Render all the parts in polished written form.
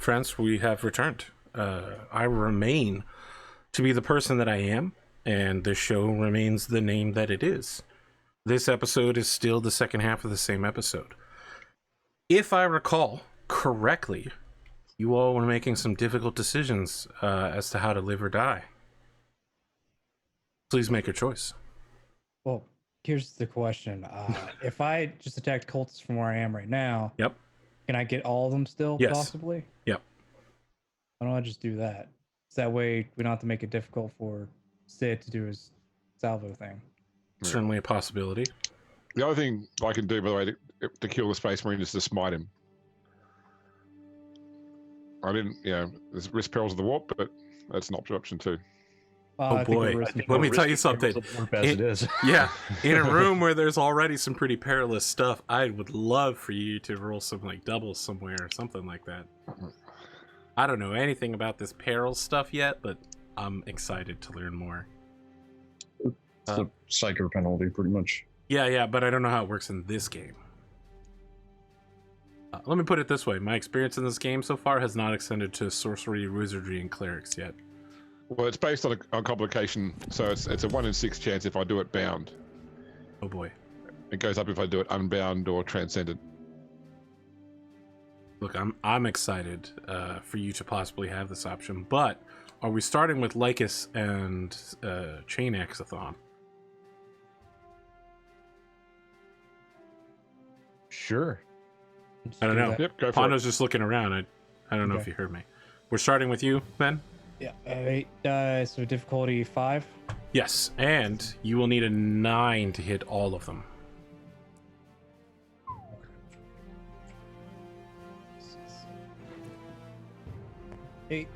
friends, we have returned. I remain to be the person that I am, and this show remains the name that it is. This episode is still the second half of the same episode. If I recall correctly, you all were making some difficult decisions as to how to live or die. Please make your choice. Well, here's the question. If I just attacked cultists from where I am right now, Yep. can I get all of them still, Yes. possibly? Yep. Why don't I just do that? So that way we don't have to make it difficult for Sid to do his salvo thing. Certainly a possibility. The other thing I can do, by the way, to kill the Space Marine is to smite him. I didn't, there's risk perils of the warp, but that's an option too. Oh boy, let me tell you something. As it is. Yeah, in a room where there's already some pretty perilous stuff, I would love for you to roll some like doubles somewhere or something like that. I don't know anything about this peril stuff yet, but I'm excited to learn more. It's the psycho penalty, pretty much. Yeah, but I don't know how it works in this game. Let me put it this way. My experience in this game so far has not extended to sorcery, wizardry, and clerics yet. Well, it's based on a complication, so it's a 1 in 6 chance if I do it bound. Oh boy. It goes up if I do it unbound or transcended. Look, I'm excited for you to possibly have this option, but are we starting with Lycus and Chain Axathon? Sure. I don't know. Yep, go for Pondo's just looking around. I don't know if you heard me. We're starting with you, Ben? Yeah, 8 dice, so difficulty 5. Yes, and you will need a 9 to hit all of them. Eight.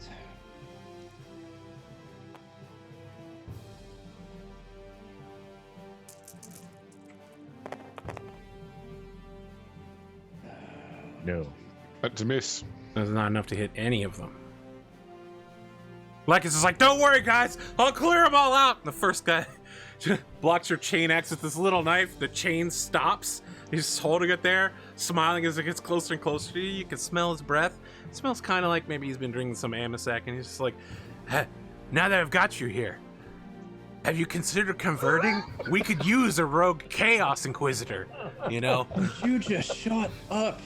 No. That's a miss. That's not enough to hit any of them. Lycus is like, don't worry, guys. I'll clear them all out. The first guy blocks your chain axe with this little knife. The chain stops. He's just holding it there, smiling as it gets closer and closer to you. You can smell his breath. It smells kind of like maybe he's been drinking some Amasac, and he's just like, hey, now that I've got you here, have you considered converting? We could use a rogue Chaos Inquisitor, you know? You just shut up.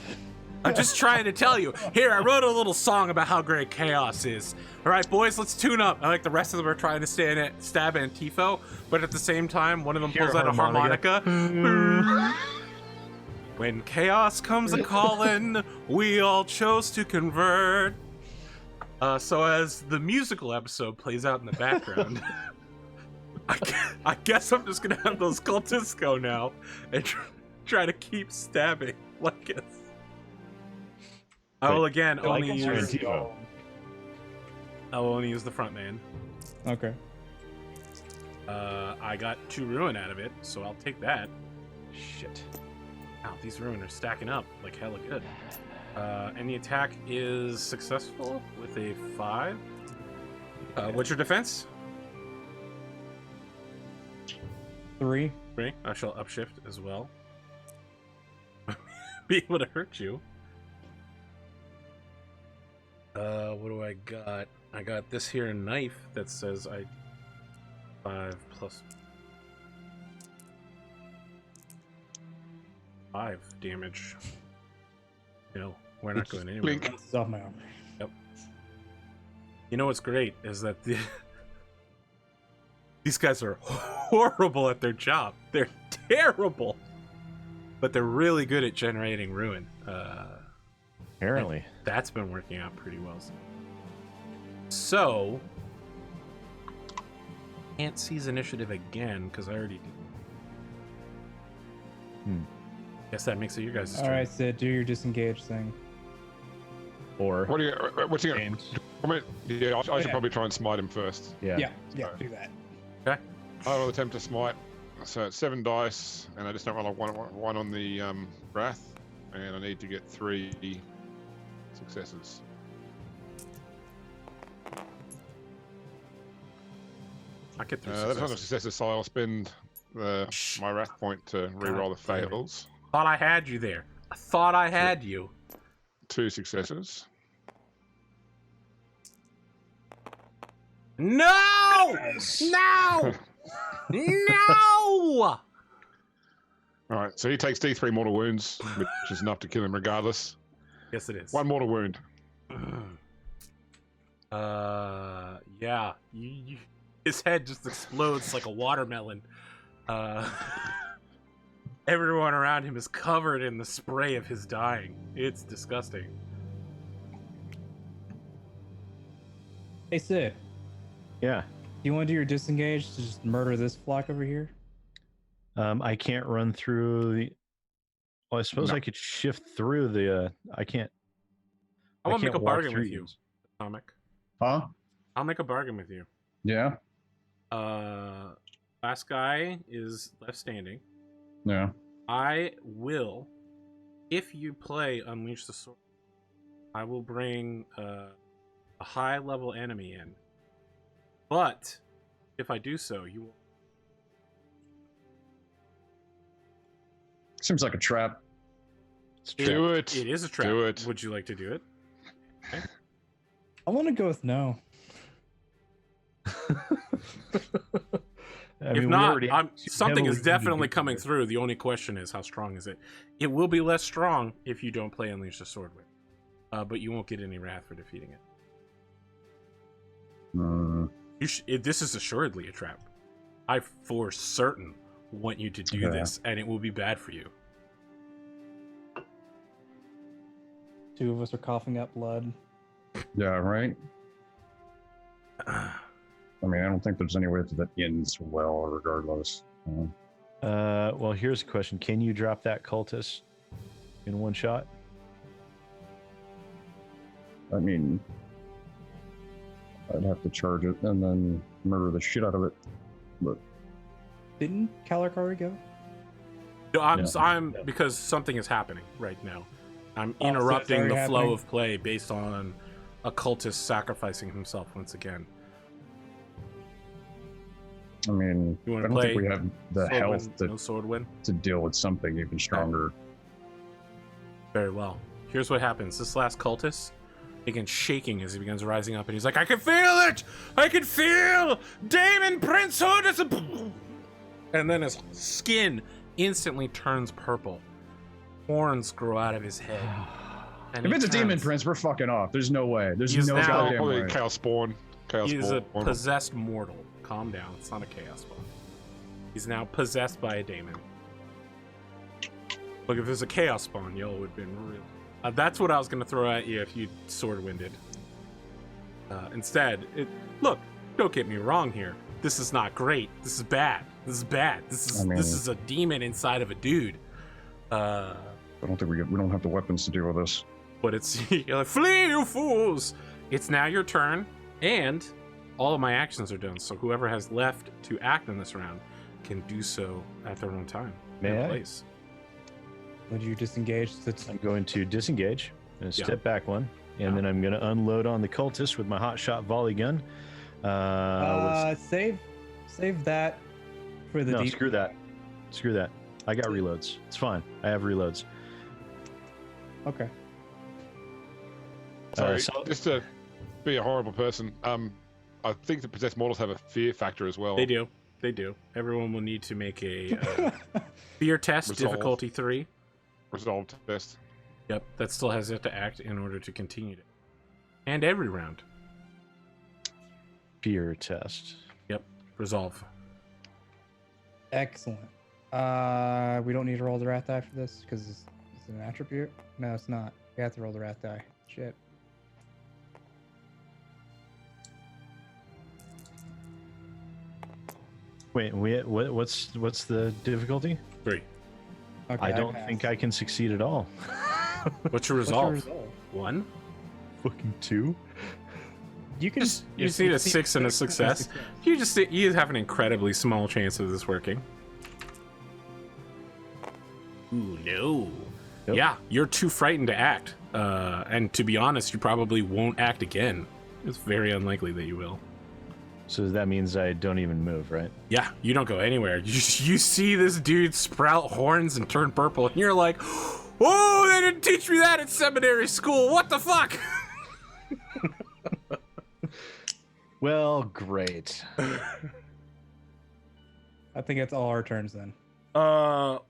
I'm just trying to tell you. Here, I wrote a little song about how great Chaos is. All right, boys, let's tune up. I like the rest of them are trying to stab Antipho, but at the same time, one of them pulls out a harmonica. When chaos comes a-calling, we all chose to convert. So as the musical episode plays out in the background, I guess I'm just gonna have those cultists go now and try to keep stabbing Lycus. I will again only use. I will only use the front man. Okay. I got 2 ruin out of it, so I'll take that. Shit. Wow, these ruin are stacking up like hella good. And the attack is successful with a 5. What's your defense? 3. 3. I shall upshift as well. Be able to hurt you. What do I got? I got this here knife that says 5 plus 5 damage. No, we're not going anywhere. Blink. It's off my arm. Yep. You know what's great is that these guys are horrible at their job. They're terrible, but they're really good at generating ruin. Apparently. That's been working out pretty well. So, can't seize initiative again because I already did. Guess that makes it your guys' turn. All right, Sid, do your disengage thing. Or What's he gonna? James. I should probably try and smite him first. Yeah, do that. Okay. I will attempt to smite. So it's 7 dice, and I just don't roll one on the wrath, and I need to get 3 successes. I get 3 That's not a successes. success, so I'll spend my wrath point to reroll the damn it. fails. Thought I had you there. I thought I had you. 2 successes. No! Yes. No! No! All right, so he takes D3 mortal wounds, which is enough to kill him regardless. Yes, it is. One mortal wound. Yeah. His head just explodes like a watermelon. Everyone around him is covered in the spray of his dying. It's disgusting. Hey Sid, Yeah. you want to do your disengage to just murder this flock over here? I can't run through the. Well, I suppose No. I could shift through the. I can't. I want to make can't a walk bargain through with you, these. Atomic. Huh? I'll make a bargain with you. Yeah. Last guy is left standing. Yeah. I will, if you play Unleash the Sword, I will bring a high-level enemy in. But if I do so, you will. Seems like a trap. Do it. It is a trap. Do it. Would you like to do it? I want to go with no. I If mean, we not, already something is heavily definitely wounded coming people. through. The only question is, how strong is it? It will be less strong if you don't play Unleash the Sword with. But you won't get any wrath for defeating it. This is assuredly a trap. I for certain want you to do Okay. this, and it will be bad for you. Two of us are coughing up blood. Yeah, right? I mean, I don't think there's any way that ends well, regardless. Well, here's a question: can you drop that cultist in one shot? I mean, I'd have to charge it and then murder the shit out of it. But Didn't Kalrak already go? No, I'm Yeah. because something is happening right now. I'm Oh, so it's interrupting already the flow happening? of play based on a cultist sacrificing himself once again. I mean, You I wanna don't think play we have the Sword health win, to, no sword win. to deal with something even stronger. Very well. Here's what happens. This last cultist begins shaking as he begins rising up, and he's like, I can feel it! I can feel Damon Prince Hood! And then his skin instantly turns purple. Horns grow out of his head. And If he it's a demon turns- prince, we're fucking off. There's no way. There's He's no now- goddamn Probably way. Chaos Spawn. Chaos He is a Spawn. possessed mortal. Calm down. It's not a chaos spawn. He's now possessed by a daemon. Look, if there's a chaos spawn, yo, it would have been real. That's what I was going to throw at you if you sword winded. Instead, look, don't get me wrong here. This is not great. This is bad. This is bad. This is a demon inside of a dude. I don't think we don't have the weapons to deal with this. But it's you're like, flee, you fools! It's now your turn, and all of my actions are done. So whoever has left to act in this round can do so at their own time. May and I? place. Would you disengage? I'm going to disengage. I'm going to Yeah. step back one, and Yeah. then I'm going to unload on the cultist with my hot shot volley gun. Save that for the No, deep. screw that. Screw that. I got reloads. It's fine. I have reloads. Okay. Sorry, So- just to be a horrible person, I think the possessed mortals have a fear factor as well. They do. They do. Everyone will need to make a fear test, Resolve. difficulty 3. Resolve test. Yep, that still has it to act in order to continue to. And every round. Fear test. Resolve. Excellent. We don't need to roll the wrath die for this because it's an attribute. No, it's not. We have to roll the wrath die. Shit. Wait, what's the difficulty? 3. Okay, I don't passed. think I can succeed at all. What's your What's your resolve? resolve? 1? Fucking 2. You can. You see a 6 and a success. You have an incredibly small chance of this working. Ooh, no. Nope. Yeah, you're too frightened to act. And to be honest, you probably won't act again. It's very unlikely that you will. So that means I don't even move, right? Yeah, you don't go anywhere. You see this dude sprout horns and turn purple, and you're like, oh, they didn't teach me that at seminary school. What the fuck? Well, great. I think it's all our turns then. No,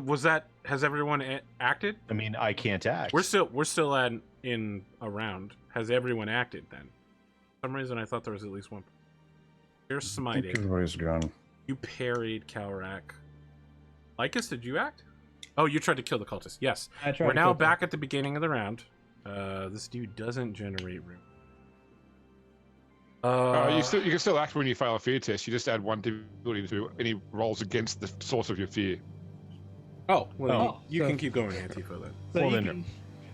was that? Has everyone acted? I mean, I can't act. We're still in a round. Has everyone acted then? For some reason I thought there was at least one. Here's I think smiting. everybody's gone. You parried Kalrak. Lycus, did you act? Oh, you tried to kill the cultist. Yes. I tried We're to now kill back at the beginning of the round. This dude doesn't generate room. You can still act when you fail a fear test. You just add 1 difficulty to any rolls against the source of your fear. Oh, well, Oh, you so- can keep going, Antipho, then. So Well, you then- can-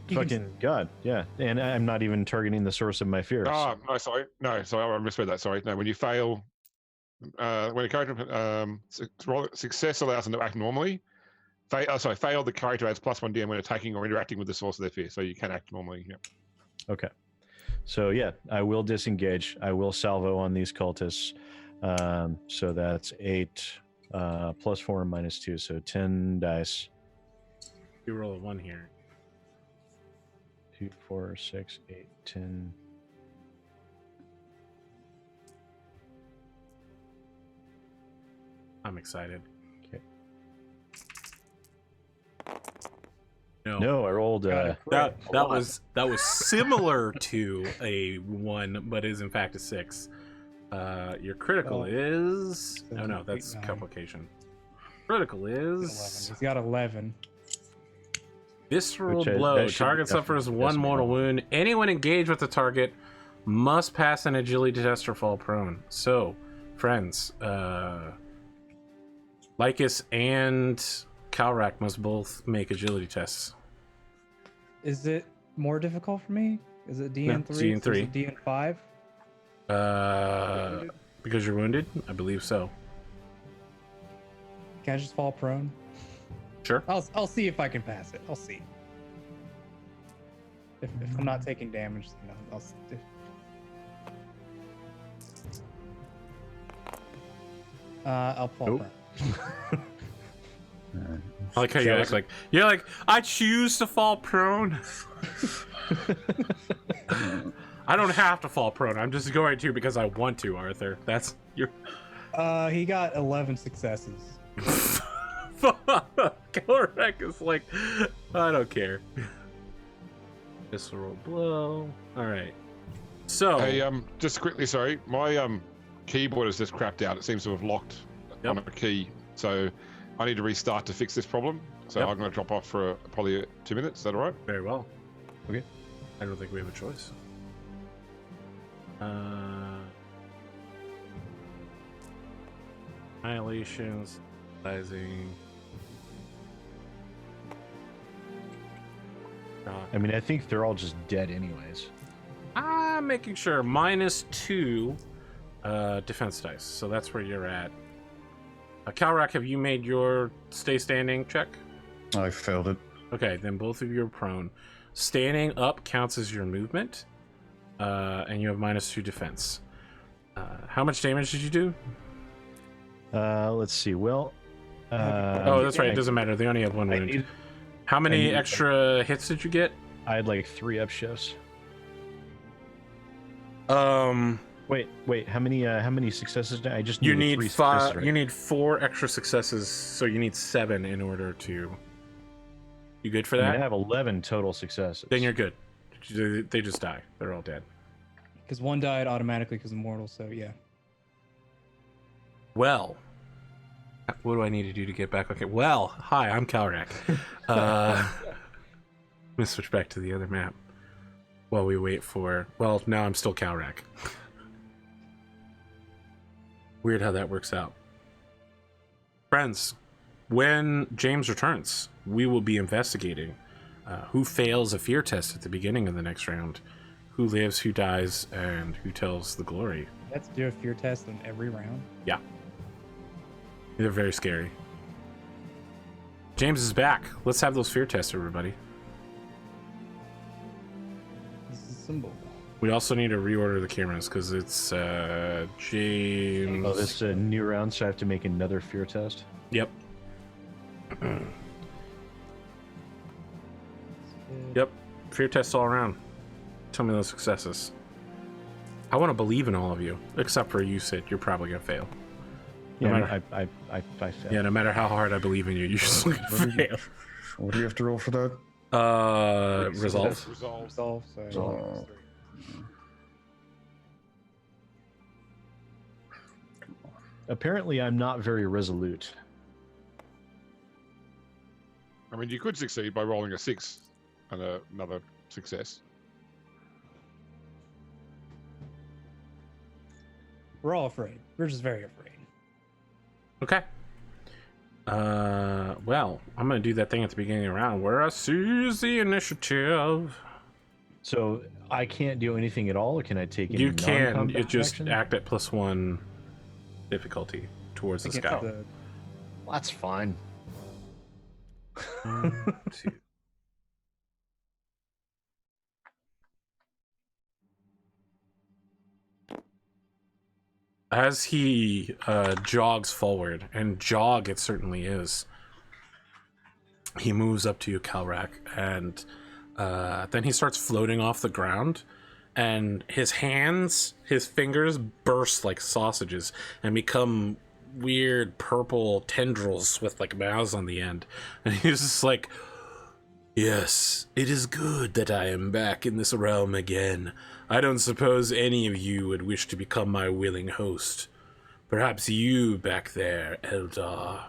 you can- Fucking God, yeah. And I'm not even targeting the source of my fears. Oh, no, sorry. No, sorry, I misread that. Sorry. No, when you fail, when a character success allows them to act normally, fail, the character adds +1 DM when attacking or interacting with the source of their fear. So you can act normally. Yeah. Okay. So yeah, I will disengage. I will salvo on these cultists. So that's 8 +4 -2, so 10 dice. You roll a 1 here. 2, 4, 6, 8, 10. I'm excited. Okay. No. No, I rolled. That was similar to a 1, but is in fact a 6. Your critical Oh. is. Oh no, 7, that's 8, 9. complication. Critical 11. is He's got 11. visceral Which I- blow. that should Target definitely suffers 1 decimate mortal roll. wound. Anyone engaged with the target must pass an agility test or fall prone. So, friends, Lycus and Kalrak must both make agility tests. Is it more difficult for me? Is it No, DN3? it's DN3. Is it DN5? Because you're wounded? I believe so. Can I just fall prone? Sure. I'll see if I can pass it. I'll see. If I'm not taking damage, you know, I'll see. I'll fall Nope. prone. I like how you act like you're like I choose to fall prone. I don't have to fall prone. I'm just going to because I want to, Arthur. That's your. He got 11 successes. Kalrak is like, I don't care. Visceral blow. All right. So Hey, just quickly, sorry, my keyboard has just crapped out. It seems to have locked on a key, so I need to restart to fix this problem. So Yep. I'm going to drop off for probably 2 minutes. Is that all right? very well. Okay. I don't think we have a choice. Annihilations, sizing. I mean, I think they're all just dead anyways. I'm making sure -2 defense dice. So that's where you're at. Kalrak, have you made your stay standing check? I failed it. Okay, then both of you are prone. Standing up counts as your movement, and you have -2 defense. How much damage did you do? Let's see. Well, Oh, that's right. It doesn't matter. They only have 1 wound. How many need- extra hits did you get? I had like 3 upshifts. Wait. How many successes? I just You needed need 3 5. successes, right? You need 4 extra successes, so you need 7 in order to. You good for I mean, that? I have 11 total successes. Then you're good. They just die. They're all dead. Because one died automatically because immortal, so yeah. Well, what do I need to do to get back? Okay. Well, hi, I'm Kalrak. I'm gonna switch back to the other map while we wait for. Well, now I'm still Kalrak. Weird how that works out. Friends, when James returns, we will be investigating who fails a fear test at the beginning of the next round, who lives, who dies, and who tells the glory. Let's do a fear test on every round. Yeah. They're very scary. James is back. Let's have those fear tests, everybody. This is a symbol. We also need to reorder the cameras because it's James. Oh, this is a new round, so I have to make another fear test. Yep. Yep. Fear tests all around. Tell me those successes. I want to believe in all of you, except for you, Sid. You're probably gonna fail. No Yeah, matter, I failed. yeah, no matter how hard I believe in you, you're just gonna fail. What do you have to roll for that? Resolve. Resolve. So Resolve. Apparently, I'm not very resolute. I mean, you could succeed by rolling a 6 and another success. We're all afraid. We're just very afraid. Okay. Well, I'm gonna do that thing at the beginning of the round where I seize the initiative. So I can't do anything at all, or can I take any You can. non-combat It just action? act at +1 difficulty towards the scout. Well, that's fine. 1, 2. As he jogs forward, and jog it certainly is, he moves up to you, Kalrak, and then he starts floating off the ground, and his fingers burst like sausages and become weird purple tendrils with like mouths on the end. And he's just like, yes, it is good that I am back in this realm again. I don't suppose any of you would wish to become my willing host. Perhaps you back there, Eldar.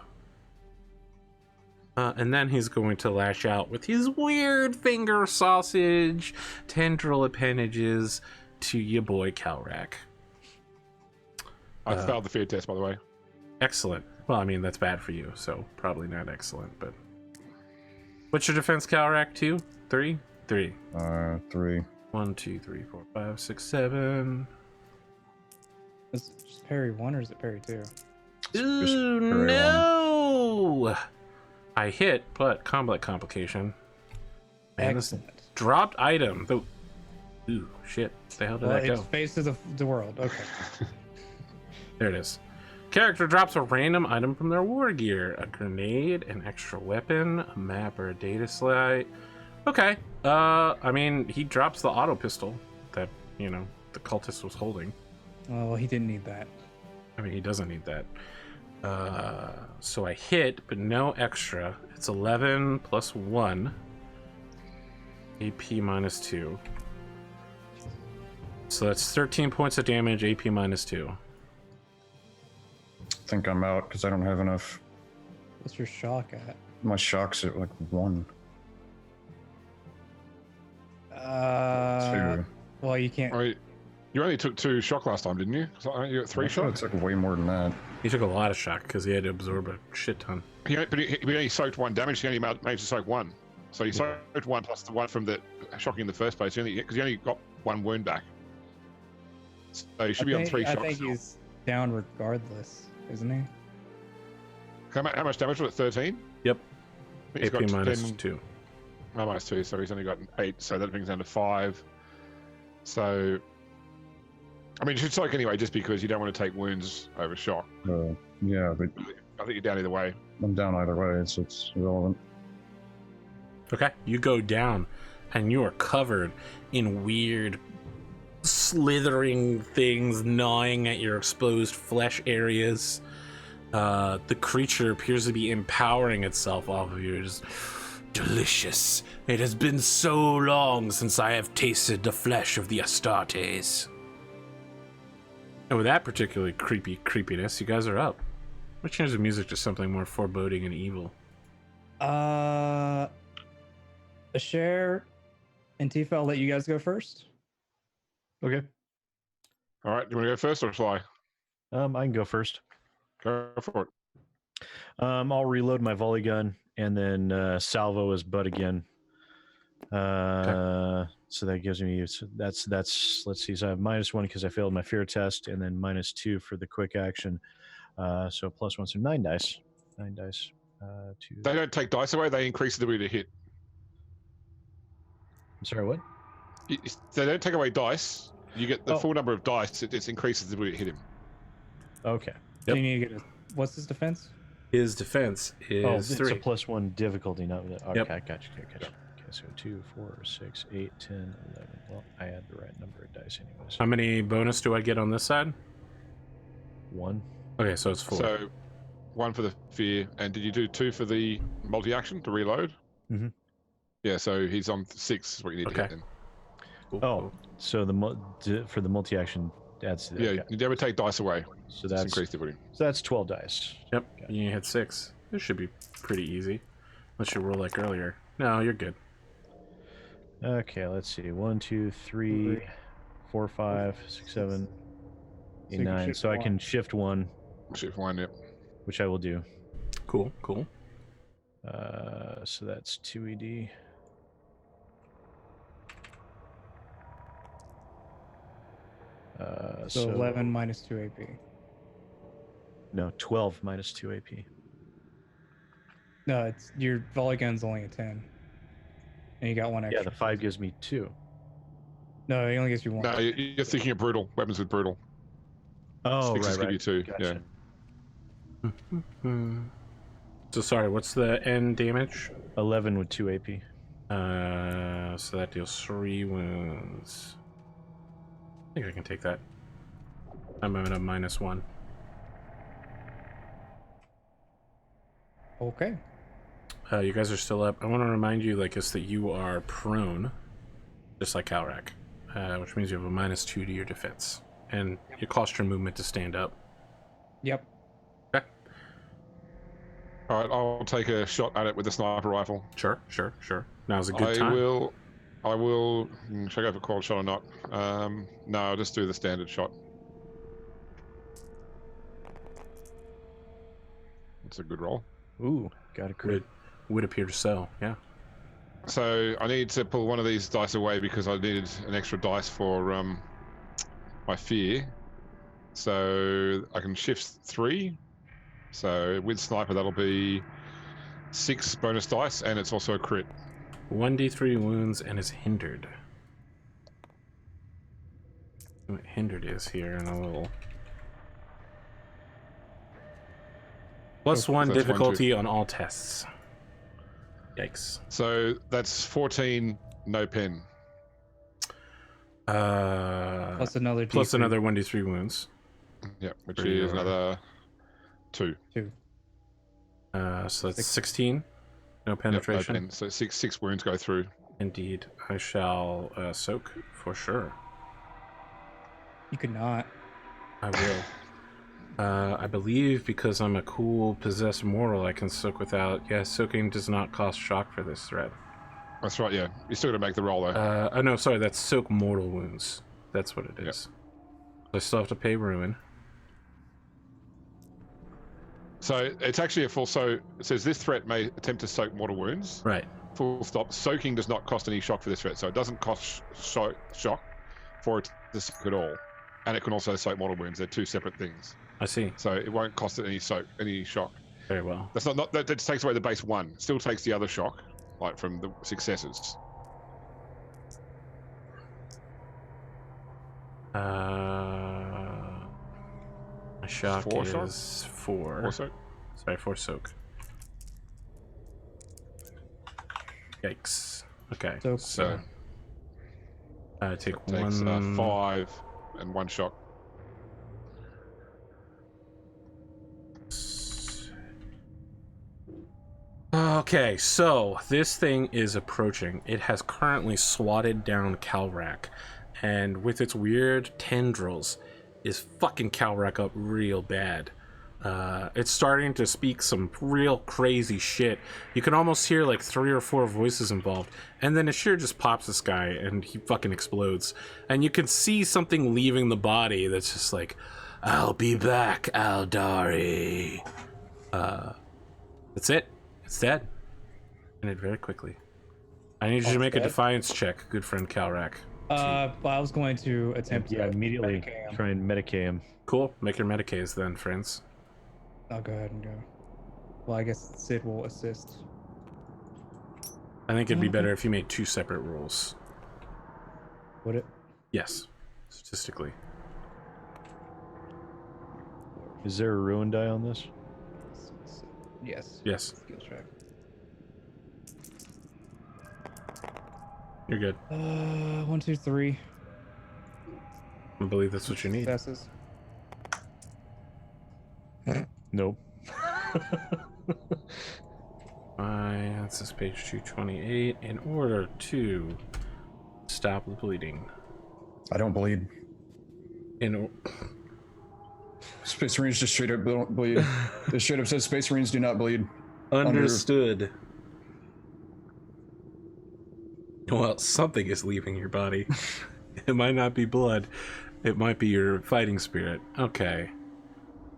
And then he's going to lash out with his weird finger sausage tendril appendages to your boy Kalrak. I failed the fear test, by the way. Excellent. Well, I mean, that's bad for you, so probably not excellent, but... What's your defense, Kalrak? 2? 3? 3. 3. 1, 2, 3, 4, 5, 6, 7. Is it just parry 1 or is it parry 2? Ooh, no! I hit, but combat complication. Man, this Excellent. dropped item. Ooh, shit. The hell did Well, that go? it's face of the world. Okay. There it is. Character drops a random item from their war gear. A grenade, an extra weapon, a map or a data slide. Okay. I mean, he drops the auto pistol that, you know, the cultist was holding. Well, he didn't need that. I mean, he doesn't need that. So I hit, but no extra. It's 11 plus 1. AP minus 2. So that's 13 points of damage, AP minus 2. I think I'm out because I don't have enough. What's your shock at? My shock's at like 1. 2. Well, you can't. Right. You only took 2 shock last time, didn't you? So you got 3 I thought shock? it took way more than that. He took a lot of shock because he had to absorb a shit ton. He only soaked 1 damage. He only managed to soak 1. So he soaked 1 plus the 1 from the shocking in the first place. Because he only got 1 wound back. So he should be on 3 I shocks. think he's down regardless, isn't he? How much damage was it? 13? Yep. He's AP got minus 10, 2. Oh, minus 2, so he's only got 8, so that brings down to 5. So, I mean, you should soak anyway, just because you don't want to take wounds over shock. Yeah, but I think you're down either way. I'm down either way, so it's irrelevant. Okay, you go down, and you are covered in weird, slithering things gnawing at your exposed flesh areas. The creature appears to be empowering itself off of you. Just delicious. It has been so long since I have tasted the flesh of the Astartes. And with that particularly creepiness, you guys are up. Let's change the music to something more foreboding and evil. Eshairr, Antipho, I'll let you guys go first. Okay. All right, do you want to go first or shall I? I can go first. Go for it. I'll reload my volley gun and then salvo his butt again. So that gives me that's let's see. So I have -1 because I failed my fear test, and then -2 for the quick action. So +1, so 9 dice. 9 dice. 2. They don't take dice away, they increase the ability to hit. I'm sorry, what? They don't take away dice. You get the full number of dice, it just increases the ability to hit him. Okay. So you need to get what's his defense? His defense is It's 3. a +1 difficulty, not with it. Okay, Yep. gotcha. so 2, 4, 6, 8, 10, 11. Well, I had the right number of dice anyways. How many bonus do I get on this side? 1. Okay, so it's 4. So 1 for the fear, and did you do 2 for the multi-action to reload? Mhm. Yeah, so he's on 6 is what you need to Okay. get then. Cool, Oh, cool. so for the multi-action, that's Yeah, okay. you never take dice away. So Just that's increase difficulty. 12 dice. Yep, Okay. you hit 6. This should be pretty easy. Unless you roll like earlier. No, you're good. Okay, let's see. 1, 2, 3, 4, 5, 6, 7, 8, you can 9. shift So I one. can shift 1, Shift 1, yep. which I will do. Cool, cool. So that's 2 ED. So 11 minus 2 AP. No, 12 minus 2 AP. No, it's your volley gun's only a 10. And you got 1 extra. Yeah, the 5 gives me 2. No, it only gives you 1. No, you're thinking of brutal. Weapons with brutal. Oh, Fixes right, give you 2, Gotcha. yeah. So sorry, what's the end damage? 11 with 2 AP. So that deals 3 wounds. I think I can take that. I'm at a -1. Okay. You guys are still up. I want to remind you, Lycus, that you are prone, just like Kalrak, which means you have a -2 to your defense, and it costs your movement to stand up. Yep. Okay. All right, I'll take a shot at it with the sniper rifle. Sure. Now's a good time. I will. Should I go for quad shot or not? No, I'll just do the standard shot. It's a good roll. Ooh, got a crit. Would appear so, yeah. So I need to pull one of these dice away because I needed an extra dice for my fear. So I can shift 3. So with sniper, that'll be 6 bonus dice, and it's also a crit. 1d3 wounds and is hindered. What hindered is here in a little. +1 that's difficulty on all tests. Yikes. So that's 14 no pen. Plus another D3. Plus another 1d3 wounds. Yeah, which For is your- another 2. 2. So that's 16. No Yep, no penetration. pen. So six wounds go through. Indeed. I shall soak for sure. You could not. I will. I believe because I'm a cool possessed mortal, I can soak without. Yeah, soaking does not cost shock for this threat. That's right, yeah. You're still going to make the roll, though. Oh no, sorry, that's soak mortal wounds. That's what it is. I still have to pay ruin. So it's actually a full... So it says this threat may attempt to soak mortal wounds. Right. Full stop. Soaking does not cost any shock for this threat. So it doesn't cost shock for it to soak at all. And it can also soak mortal wounds. They're 2 separate things. I see. So it won't cost it any shock. Very well. That's not that just takes away the base 1. Still takes the other shock, like from the successes. My shock 4 shock? is 4. 4 soak. Sorry, 4 soak. Yikes. Okay. Soak. So take takes 1. 5 and 1 shock. Okay, so this thing is approaching. It has currently swatted down Kalrak, and with its weird tendrils, is fucking Kalrak up real bad. It's starting to speak some real crazy shit. You can almost hear like 3 or 4 voices involved, and then Eshairr just pops this guy, and he fucking explodes. And you can see something leaving the body that's just like, "I'll be back, Eldari." That's it. It's dead. And it very quickly. I need you to make a dead? defiance check, good friend Kalrak. I was going to attempt Yeah, to immediately medicate him. try and medicate him. Cool. Make your medicays then, friends. I'll go ahead and go. Well, I guess Sid will assist. I think it'd be better if you made 2 separate rolls. Would it? Yes, statistically. Is there a ruin die on this? Yes. Yes. Skill check. You're good. 1, 2, 3. I believe that's what you need. Successes. Nope. This is page 228. In order to stop the bleeding. I don't bleed. In Space Marines just straight up don't bleed. It straight up says Space Marines do not bleed. Understood. Well, something is leaving your body. It might not be blood. It might be your fighting spirit. Okay.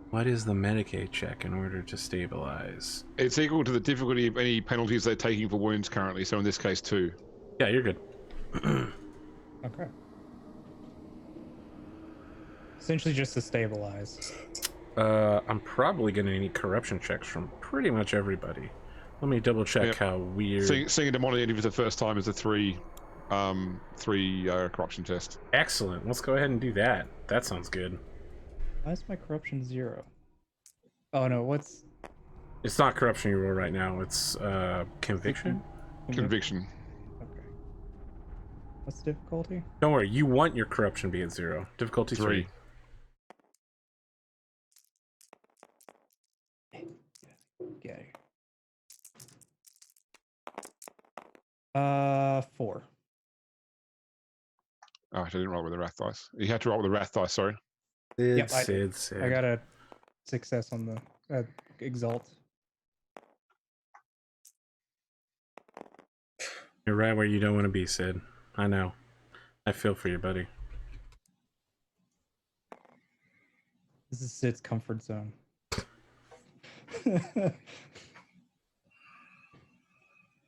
What is the Medicaid check in order to stabilize? It's equal to the difficulty of any penalties they're taking for wounds currently, so in this case 2. Yeah, you're good. Okay. Essentially just to stabilize. I'm probably going to need corruption checks from pretty much everybody. Let me double check how weird... Seeing a demonic entity for the first time is a 3 corruption test. Excellent. Let's go ahead and do that. That sounds good. Why is my corruption 0? Oh no, what's... It's not corruption you roll right now. It's conviction? Conviction. Okay. What's the difficulty? Don't worry. You want your corruption to be at 0. Difficulty 3. Get it. 4. Oh, I didn't roll with the wrath dice. You had to roll with the wrath dice, sorry. Yep, I Sid, Sid. I got a success on the exalt. You're right where you don't want to be, Sid. I know. I feel for you, buddy. This is Sid's comfort zone.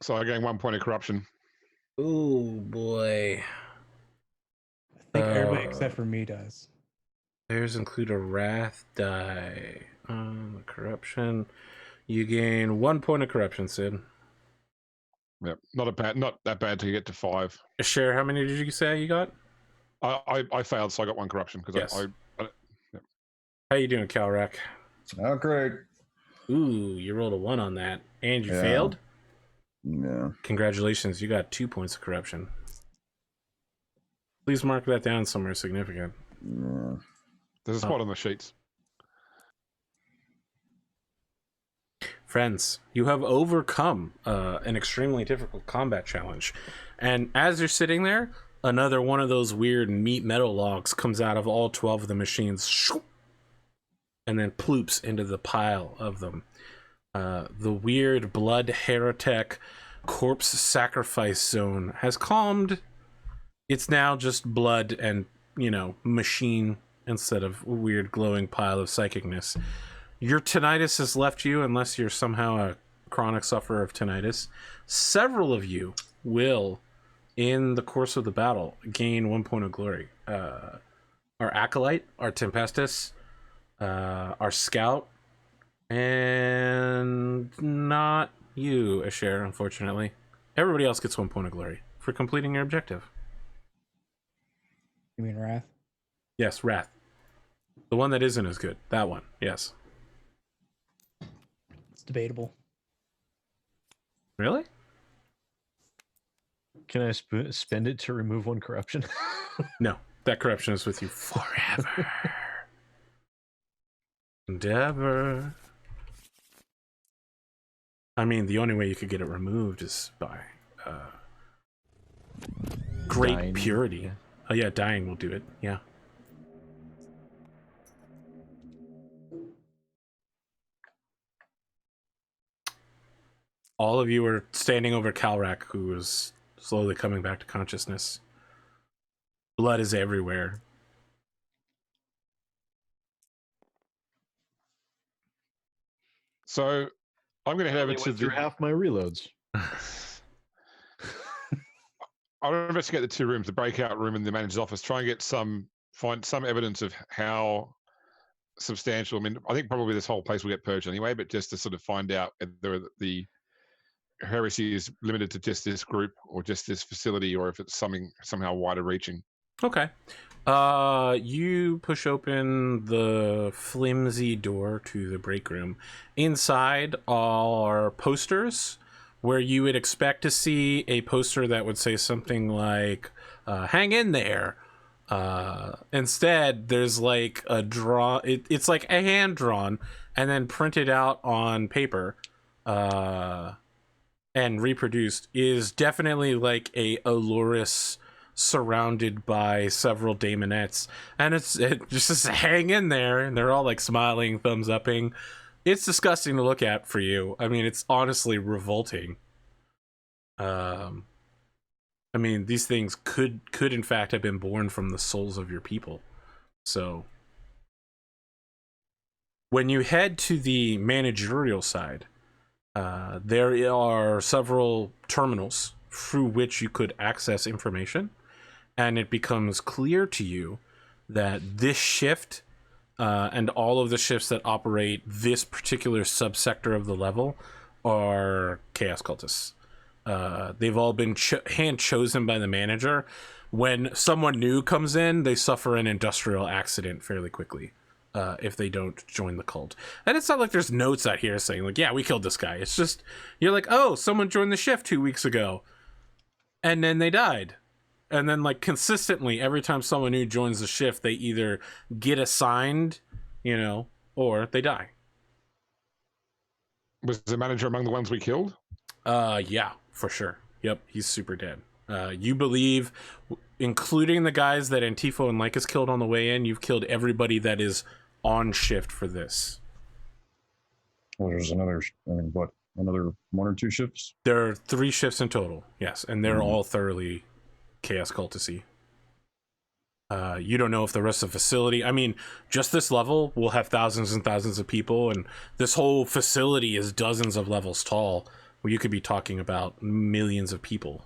So I gain 1 point of corruption. Oh boy. I think everybody except for me does. Players include a wrath die. Corruption. You gain 1 point of corruption, Sid. Yep, not that bad to get to 5. Eshairr, how many did you say you got? I failed, so I got 1 corruption because Yes. Yep. How you doing, Kalrak? Oh, great. Ooh, you rolled a 1 on that, and you Yeah. failed. Yeah. Congratulations, you got 2 points of corruption. Please mark that down somewhere significant. Yeah. There's a spot on the sheets. Friends, you have overcome an extremely difficult combat challenge. And as you're sitting there, another one of those weird meat metal logs comes out of all 12 of the machines and then ploops into the pile of them. The weird blood heretic corpse sacrifice zone has calmed. It's now just blood and, machine instead of a weird glowing pile of psychicness. Your tinnitus has left you unless you're somehow a chronic sufferer of tinnitus. Several of you will, in the course of the battle, gain 1 point of glory. Our Acolyte, our Tempestus, our Scout, and not you, Eshairr, unfortunately. Everybody else gets 1 point of glory for completing your objective. You mean Wrath? Yes, Wrath. The one that isn't as good. That one, yes. It's debatable. Really? Can I spend it to remove 1 corruption? No, that corruption is with you forever. Endeavor. I mean, the only way you could get it removed is by great Dying. purity. Oh yeah, dying will do it. Yeah. All of you are standing over Kalrak, who is slowly coming back to consciousness. Blood is everywhere. So I'm going to head over to through half my reloads. I'll investigate the 2 rooms, the breakout room and the manager's office, try and find some evidence of how substantial. I mean, I think probably this whole place will get purged anyway, but just to sort of find out whether the heresy is limited to just this group or just this facility, or if it's somehow wider reaching. Okay. You push open the flimsy door to the break room. Inside are posters where you would expect to see a poster that would say something like hang in there. Instead, there's like a it's like a hand drawn and then printed out on paper and reproduced, is definitely like a Aloris surrounded by several daemonettes, and it just says hang in there, and they're all like smiling, thumbs upping. It's disgusting to look at for you. I mean, it's honestly revolting. I mean, these things could in fact have been born from the souls of your people. So when you head to the managerial side, there are several terminals through which you could access information, and it becomes clear to you that this shift and all of the shifts that operate this particular subsector of the level are chaos cultists. They've all been hand chosen by the manager. When someone new comes in, they suffer an industrial accident fairly quickly if they don't join the cult. And it's not like there's notes out here saying like, yeah, we killed this guy. It's just, you're like, oh, someone joined the shift 2 weeks ago and then they died. And then like consistently every time someone new joins the shift, they either get assigned, you know, or they die. Was the manager among the ones we killed? Yeah, for sure. Yep, he's super dead. You believe, including the guys that Antipho and Lycus killed on the way in, you've killed everybody that is on shift for this. Well, there's another, I mean, what, another 1 or 2 shifts? There are 3 shifts in total, yes, and they're all thoroughly chaos cultisy. You don't know if the rest of the facility, I mean, just this level will have thousands and thousands of people, and this whole facility is dozens of levels tall, where you could be talking about millions of people.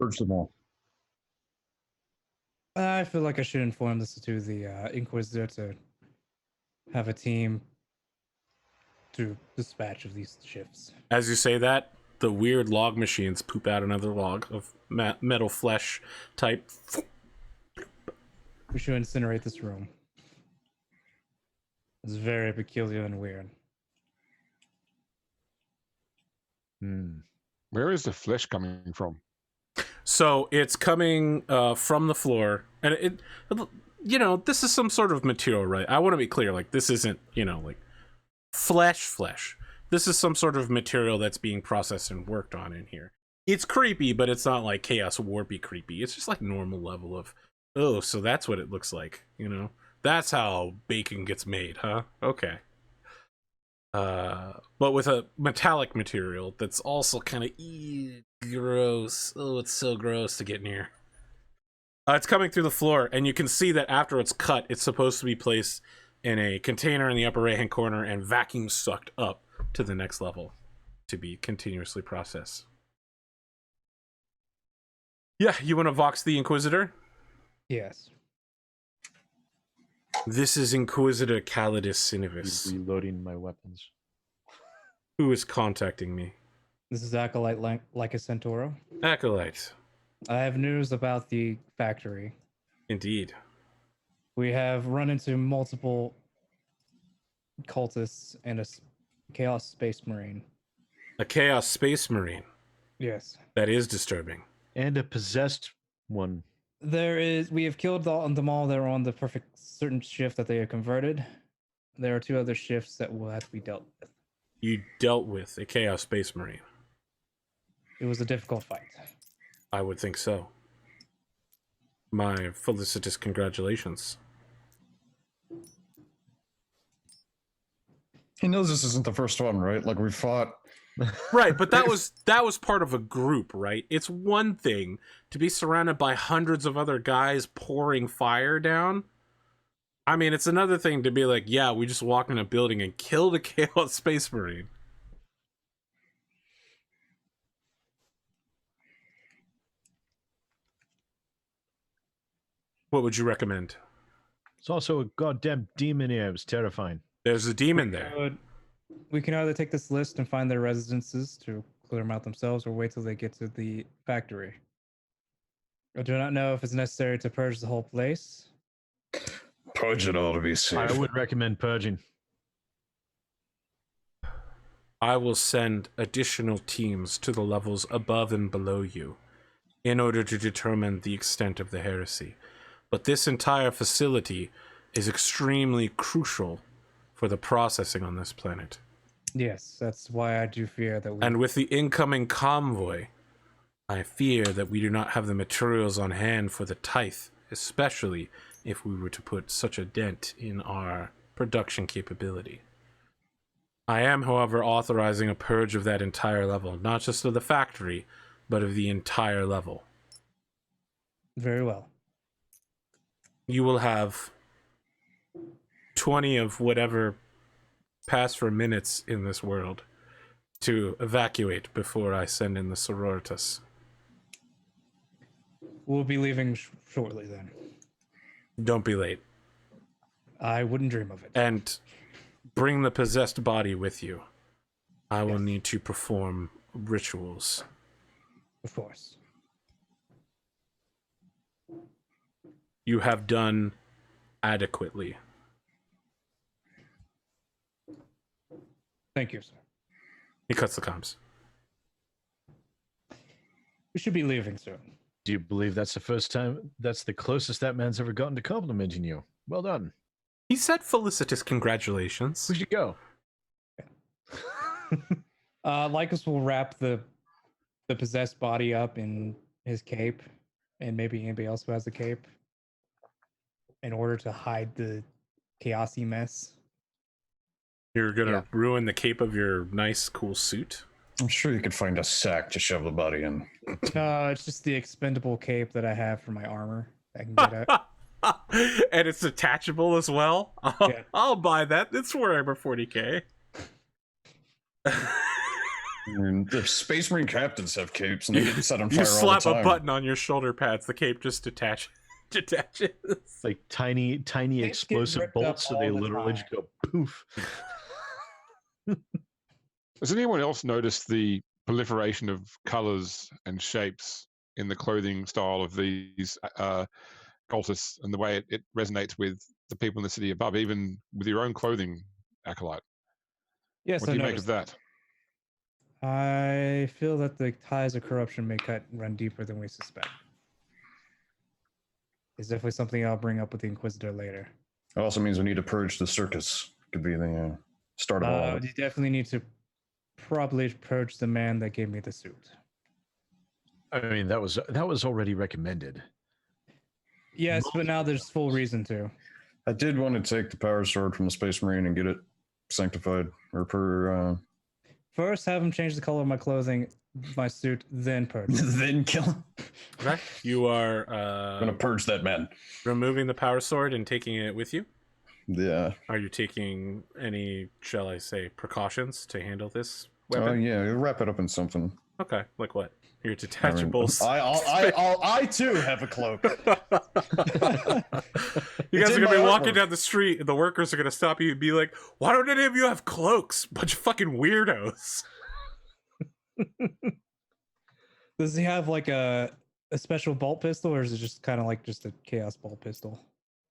Search them all. I feel like I should inform this to the Inquisitor to have a team to dispatch of these shifts. As you say that, the weird log machines poop out another log of metal flesh type. We should incinerate this room. It's very peculiar and weird. Where is the flesh coming from? So it's coming from the floor, and it, you know, this is some sort of material, right? I want to be clear, like this isn't, you know, like flesh. This is some sort of material that's being processed and worked on in here. It's creepy, but it's not like Chaos Warpy creepy. It's just like normal level of, oh, so that's what it looks like, you know? That's how bacon gets made, huh? Okay. But with a metallic material that's also kind of gross. Oh, it's so gross to get near. It's coming through the floor, and you can see that after it's cut, it's supposed to be placed in a container in the upper right-hand corner and vacuum sucked up to the next level to be continuously processed. Yeah, you want to vox the Inquisitor? Yes. This is Inquisitor Calidus Cinevis, Reloading my weapons. who is contacting me. This is Acolyte Lycus Centauro. Acolyte. I have news about the factory. Indeed. We have run into multiple cultists and a Chaos Space Marine. A Chaos Space Marine. Yes. That is disturbing. And a possessed one. We have killed them all. They're on the perfect certain shift that they have converted. There are 2 other shifts that will have to be dealt with. You dealt with a Chaos Space Marine. It was a difficult fight. I would think so. My felicitous congratulations. He knows this isn't the first one, right? Like we fought. Right, but that was part of a group, right? It's one thing to be surrounded by hundreds of other guys pouring fire down. I mean, it's another thing to be like, yeah, we just walked in a building and killed a Chaos Space Marine. What would you recommend? It's also a goddamn demon here. It was terrifying. There's a demon there. We can either take this list and find their residences to clear them out themselves, or wait till they get to the factory. I do not know if it's necessary to purge the whole place. Purge it all to be safe. I would recommend purging. I will send additional teams to the levels above and below you in order to determine the extent of the heresy. But this entire facility is extremely crucial for the processing on this planet. Yes, that's why I do fear that we... And with the incoming convoy, I fear that we do not have the materials on hand for the tithe, especially if we were to put such a dent in our production capability. I am, however, authorizing a purge of that entire level, not just of the factory, but of the entire level. Very well. You will have 20 of whatever pass for minutes in this world to evacuate before I send in the sororitas. We'll be leaving shortly then. Don't be late. I wouldn't dream of it. And bring the possessed body with you. I will Yes. need to perform rituals. Of course. You have done adequately. Thank you, sir. He cuts the comms. We should be leaving soon. Do you believe that's the first time? That's the closest that man's ever gotten to complimenting you. Well done. He said felicitous congratulations. We should go. Lycus will wrap the possessed body up in his cape, and maybe anybody else who has the cape, in order to hide the chaosy mess. You're gonna ruin the cape of your nice, cool suit? I'm sure you could find a sack to shove the body in. No, it's just the expendable cape that I have for my armor. I can get out. And it's detachable as well? I'll buy that. It's Warhammer 40K. The Space Marine captains have capes and they get set on fire You all slap the time. a button on your shoulder pads, the cape just detaches. Like tiny get explosive ripped up bolts, so they all the literally time. just go poof. Has anyone else noticed the proliferation of colors and shapes in the clothing style of these cultists and the way it resonates with the people in the city above, even with your own clothing, Acolyte? Yes, What do you make of that? I feel that the ties of corruption may run deeper than we suspect. It's definitely something I'll bring up with the Inquisitor later. It also means we need to purge the circus. Could be the start of all of it. You definitely need to probably purge the man that gave me the suit. I mean, that was already recommended. Yes, but now there's full reason to. I did want to take the power sword from the Space Marine and get it sanctified or First, have him change the color of my clothing, my suit, then purge. then kill him. Okay. You are Gonna purge that man. removing the power sword and taking it with you? Yeah. Are you taking any, shall I say, precautions to handle this Oh weapon? yeah, we'll wrap it up in something. Okay, like what? Your detachable. I too have a cloak. You It's guys are in gonna be my walking artwork. down the street, and the workers are gonna stop you and be like, "Why don't any of you have cloaks? Bunch of fucking weirdos." Does he have like a special bolt pistol, or is it just kind of like just a chaos bolt pistol?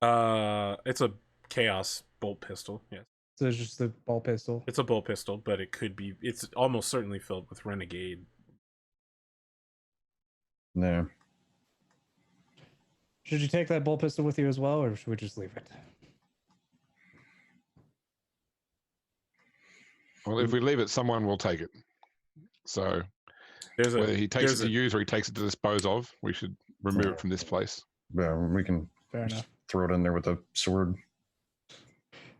It's a chaos bolt pistol. Yes, So it's just the bolt pistol. it's a bolt pistol, but it could be. It's almost certainly filled with renegade. No. Should you take that bolt pistol with you as well, or should we just leave it? Well, if we leave it, someone will take it. So There's whether a he takes it there's to a, use or he takes it to dispose of, we should remove it from this place. Yeah, we can Fair just enough. throw it in there with a sword.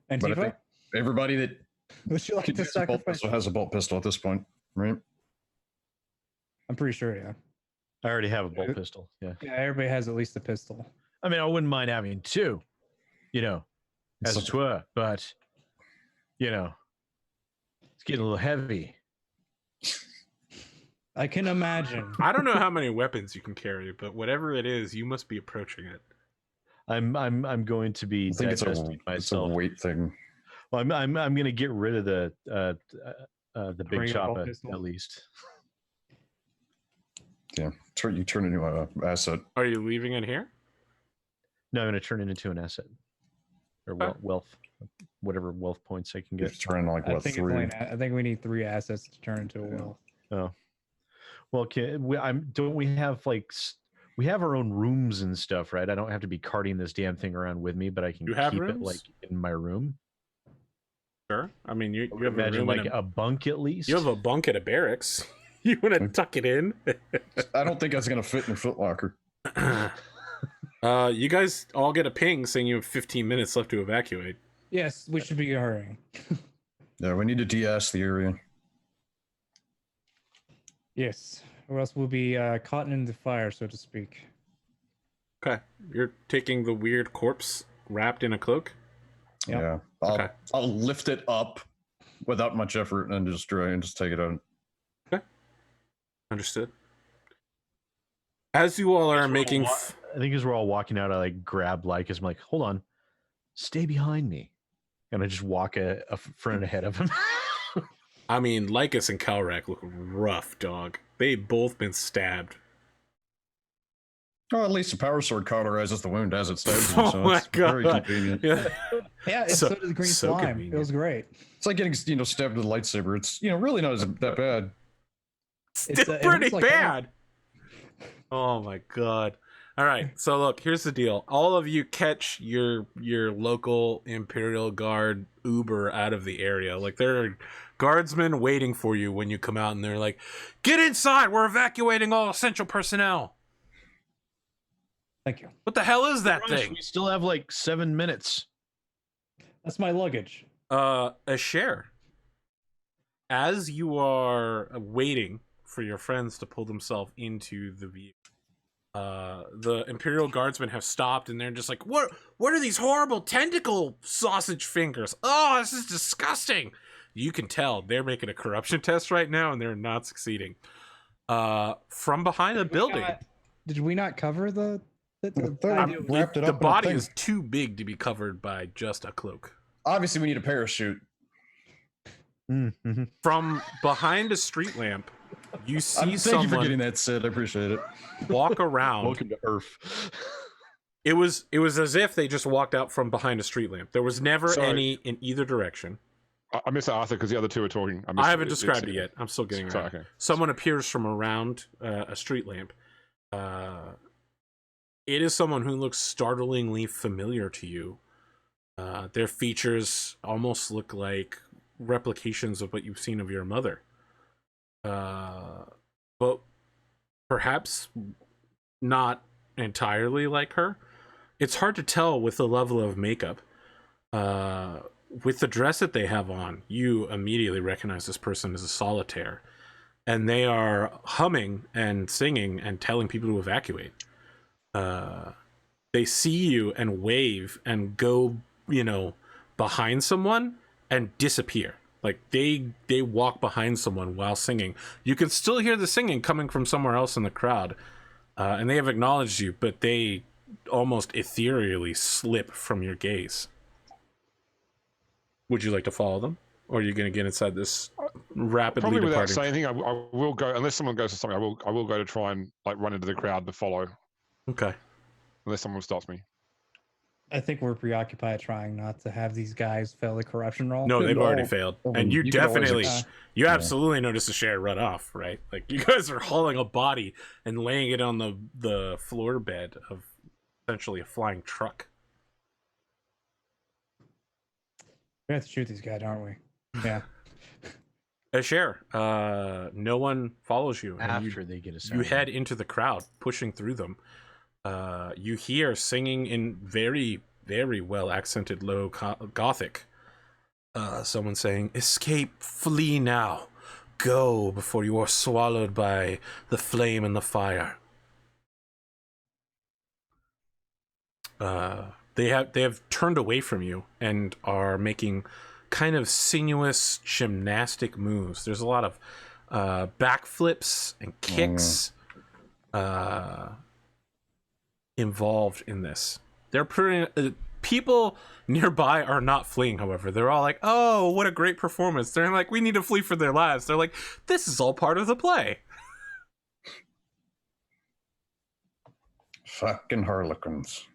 But I Antipho, think everybody that would you like can to use a bolt sacrifice? pistol has a bolt pistol at this point, right? I'm pretty sure, yeah. I already have a bolt pistol. Yeah. Yeah, everybody has at least a pistol. I mean, I wouldn't mind having two, as it were, but, it's getting a little heavy. I can imagine. I don't know how many weapons you can carry, but whatever it is, you must be approaching it. I'm going to be I think digesting it's a myself. weight thing. Well, I'm going to get rid of the big Bring your bolt chopper pistol? at least. Yeah, you turn into an asset. Are you leaving it here? No, I'm going to turn it into an asset or Okay. wealth. whatever wealth points I can You're get. trying like I what think it's 3? only, I think we need 3 assets to turn into a wealth. Oh, well, don't we have we have our own rooms and stuff, right? I don't have to be carting this damn thing around with me, but I can You have keep it rooms? like in my room. Sure. I mean, you I would have a imagine room like in a bunk at least. you have a bunk at a barracks. You want to tuck it in? I don't think that's gonna fit in a footlocker. You guys all get a ping saying you have 15 minutes left to evacuate. Yes, we should be hurrying. Yeah, we need to de-ass the area. Yes, or else we'll be caught in the fire, so to speak. Okay, you're taking the weird corpse wrapped in a cloak. Yep. Yeah, Okay. I'll lift it up without much effort and just try and just take it out. Understood. As you all are As we're making, all I think as we're all walking out, I like grab Lycus. I'm like, hold on, stay behind me, and I just walk a front ahead of him. I mean, Lycus and Kalrak look rough, dog. They've both been stabbed. Oh, at least the power sword cauterizes the wound as it stabs you, Oh so my it's very God. convenient. Yeah. Yeah, and So- so, did the green so slime. convenient. It was great. It's like getting stabbed with a lightsaber. It's really not that bad. Still it pretty looks like bad. Oh my God. All right. So look, here's the deal. All of you catch your local Imperial Guard Uber out of the area. Like there are guardsmen waiting for you when you come out, and they're like, "Get inside. We're evacuating all essential personnel." Thank you. What the hell is that Rush, thing? we still have like 7 minutes. That's my luggage. Eshairr. As you are waiting for your friends to pull themselves into the vehicle, the Imperial Guardsmen have stopped, and they're just like, what are these horrible tentacle sausage fingers? Oh, this is disgusting. You can tell they're making a corruption test right now, and they're not succeeding. From behind the building, Did we not cover the Wrapped it the up in a body thing. is too big to be covered by just a cloak. Obviously, we need a parachute. Mm-hmm. From behind a street lamp, you see Thank you for someone getting that, Sid. I appreciate it. walk around. Welcome to Earth. It was as if they just walked out from behind a street lamp. There was never Sorry. any in either direction. I missed Arthur because the other two are talking. I haven't described it yet. I'm still getting Sorry, around. okay. Someone appears from around a street lamp. It is someone who looks startlingly familiar to you. Their features almost look like replications of what you've seen of your mother. But perhaps not entirely like her. It's hard to tell with the level of makeup. With the dress that they have on, you immediately recognize this person as a solitaire. And they are humming and singing and telling people to evacuate. They see you and wave and go, behind someone and disappear. Like they walk behind someone while singing. You can still hear the singing coming from somewhere else in the crowd. And they have acknowledged you, but they almost ethereally slip from your gaze. Would you like to follow them? Or are you going to get inside this rapidly Probably without departing? saying anything, I will go, unless someone goes to something, I will go to try and run into the crowd to follow, Okay. unless someone stops me. I think we're preoccupied trying not to have these guys fail the corruption roll. No, they've No. already failed. Oh, And you you can always definitely, ex- you absolutely notice Eshairr run off, right? Like you guys are hauling a body and laying it on the floor bed of essentially a flying truck. We have to shoot these guys, aren't we? Yeah. Eshairr, no one follows you. And After they get a you head into the crowd, pushing through them. You hear singing in very, very well accented low Gothic. Someone saying, "Escape, flee now. Go before you are swallowed by the flame and the fire." They have turned away from you and are making kind of sinuous gymnastic moves. There's a lot of backflips and kicks involved in this. They're pretty. People nearby are not fleeing, however. They're all like, "Oh, what a great performance." They're like, "We need to flee for their lives." They're like, "This is all part of the play." Fucking harlequins.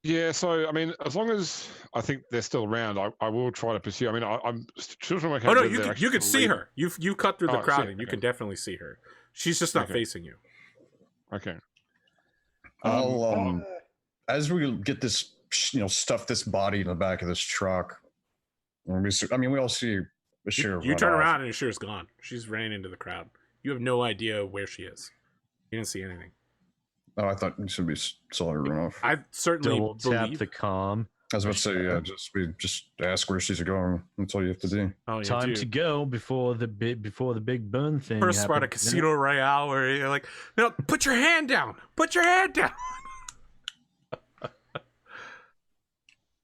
Yeah, so I mean, as long as I think they're still around, I will try to pursue. I mean, I'm still trying to work out Oh no, whether they're you actually can see leaving. her. You cut through the Oh, crowd see, and you okay. can definitely see her. She's just not Okay. facing you. Okay. I'll as we get this, stuff this body in the back of this truck. We all see Eshairr You Oh, run turn off. around and Eshairr's gone. She's ran into the crowd. You have no idea where she is. You didn't see anything. Oh, I thought you should be saw her run off. I certainly Double tap believe. the comm. I was about to say, yeah, just ask where she's going. That's all you have to do. Oh, yeah, Time dude. to go before the big burn thing. First part of happens. Casino Royale where you're like, no, put your hand down. Put your hand down.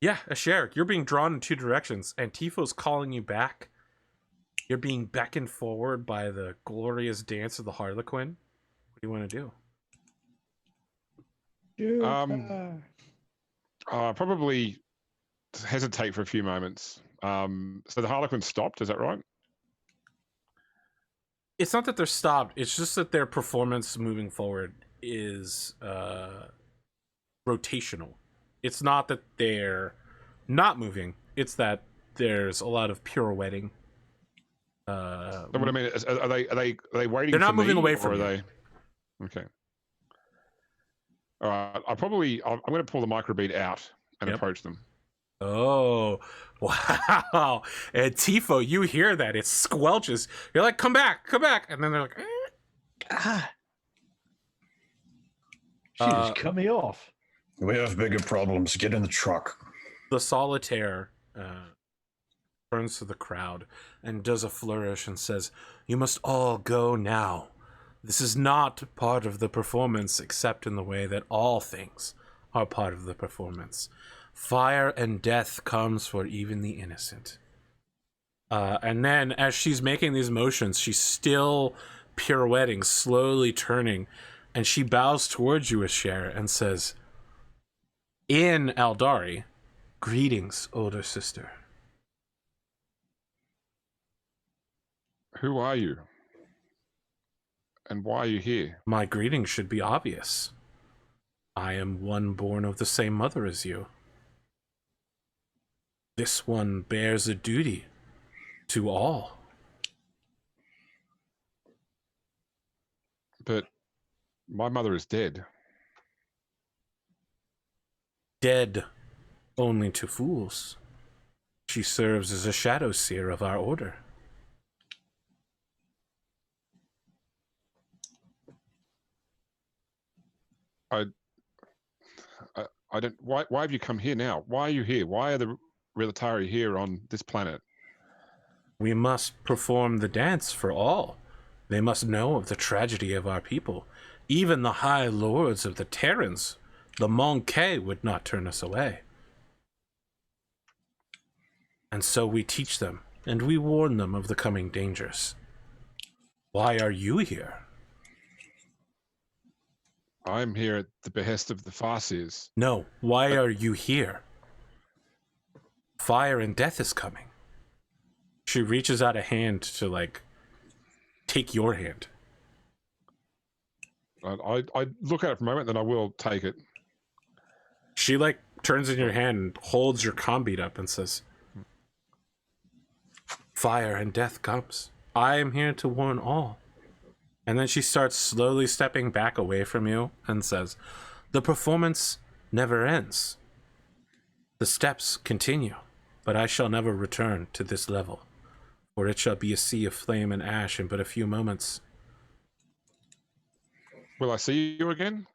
Yeah, Eshairr, you're being drawn in two directions. Antipho's calling you back. You're being beckoned forward by the glorious dance of the Harlequin. What do you want to do? Probably hesitate for a few moments. So the Harlequin stopped. Is that right? It's not that they're stopped. It's just that their performance moving forward is rotational. It's not that they're not moving. It's that there's a lot of pirouetting. So what I mean is, are they waiting? They're not for moving me, away from or you. are they? Okay. All right. I'm going to pull the microbead out and Yep. approach them. Oh, wow. Antipho, you hear that. It squelches. You're like, come back. And then they're like, She just cut me off. We have bigger problems. Get in the truck. The solitaire turns to the crowd and does a flourish and says, you must all go now. This is not part of the performance, except in the way that all things are part of the performance. Fire and death comes for even the innocent. And then as she's making these motions, she's still pirouetting, slowly turning, and she bows towards you, Eshairr, and says, in Eldari, greetings, older sister. Who are you? And why are you here? My greeting should be obvious. I am one born of the same mother as you. This one bears a duty to all. But my mother is dead. Dead only to fools. She serves as a shadow seer of our order. I don't. Why have you come here now? Why are you here? Why are the Relatari here on this planet? We must perform the dance for all. They must know of the tragedy of our people. Even the high lords of the Terrans, the Monkey, would not turn us away. And so we teach them, and we warn them of the coming dangers. Why are you here? I'm here at the behest of the Farseers. No, why are you here? Fire and death is coming. She reaches out a hand to, take your hand. I look at it for a moment, then I will take it. She, turns in your hand and holds your combeat up and says, fire and death comes. I am here to warn all. And then she starts slowly stepping back away from you and says, the performance never ends. The steps continue, but I shall never return to this level, for it shall be a sea of flame and ash in but a few moments. Will I see you again?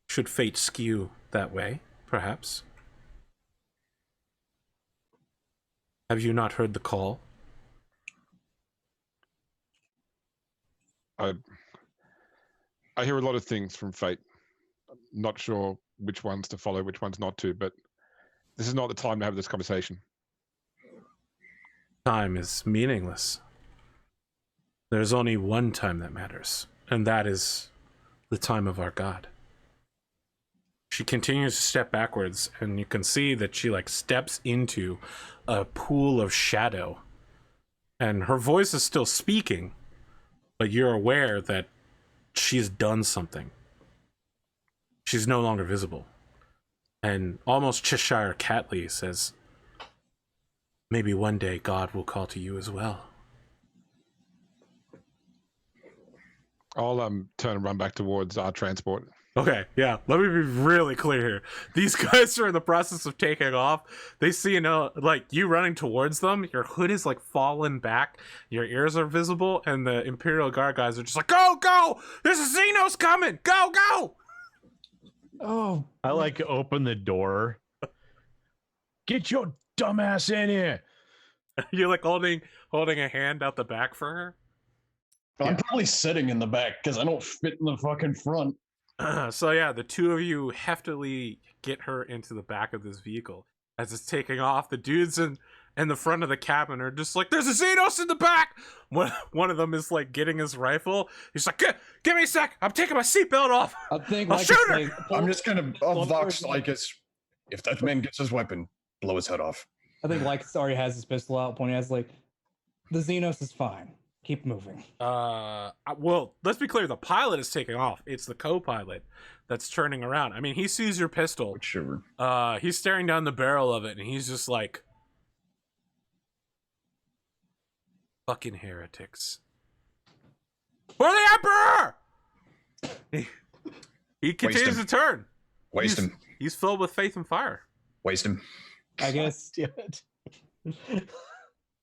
Should fate skew that way, perhaps. Have you not heard the call? I hear a lot of things from fate. I'm not sure which ones to follow, which ones not to, but this is not the time to have this conversation. Time is meaningless. There's only one time that matters, and that is the time of our God. She continues to step backwards, and you can see that she steps into a pool of shadow. And her voice is still speaking, but you're aware that she's done something. she's no longer visible. And almost Cheshire Catley says, maybe one day God will call to you as well. I'll turn and run back towards our transport. Okay, yeah, let me be really clear here. These guys are in the process of taking off. They see, like, you running towards them. Your hood is, like, fallen back. Your ears are visible, and the Imperial Guard guys are just like, go, go! There's a Xenos coming! Go, go! Oh, I like open the door. Get your dumbass in here. You're, like, holding a hand out the back for her. I'm probably sitting in the back because I don't fit in the fucking front. So yeah, the two of you heftily get her into the back of this vehicle. As it's taking off, the dudes in the front of the cabin are just like, there's a Xenos in the back! One of them is like getting his rifle. He's like, give me a sec, I'm taking my seatbelt off! I think I'll Lycus shoot her! saying, I'm just gonna vox towards- Lycus. If that man gets his weapon, blow his head off. I think Lycus already has his pistol out, pointing as like, the Xenos is fine. Keep moving. Well, let's be clear, the pilot is taking off. It's the co-pilot that's turning around. I mean, he sees your pistol. Whichever. He's staring down the barrel of it, and he's just like, fucking heretics. For the Emperor! He continues to turn. Waste him. He's filled with faith and fire. Waste him. I guess. Damn it.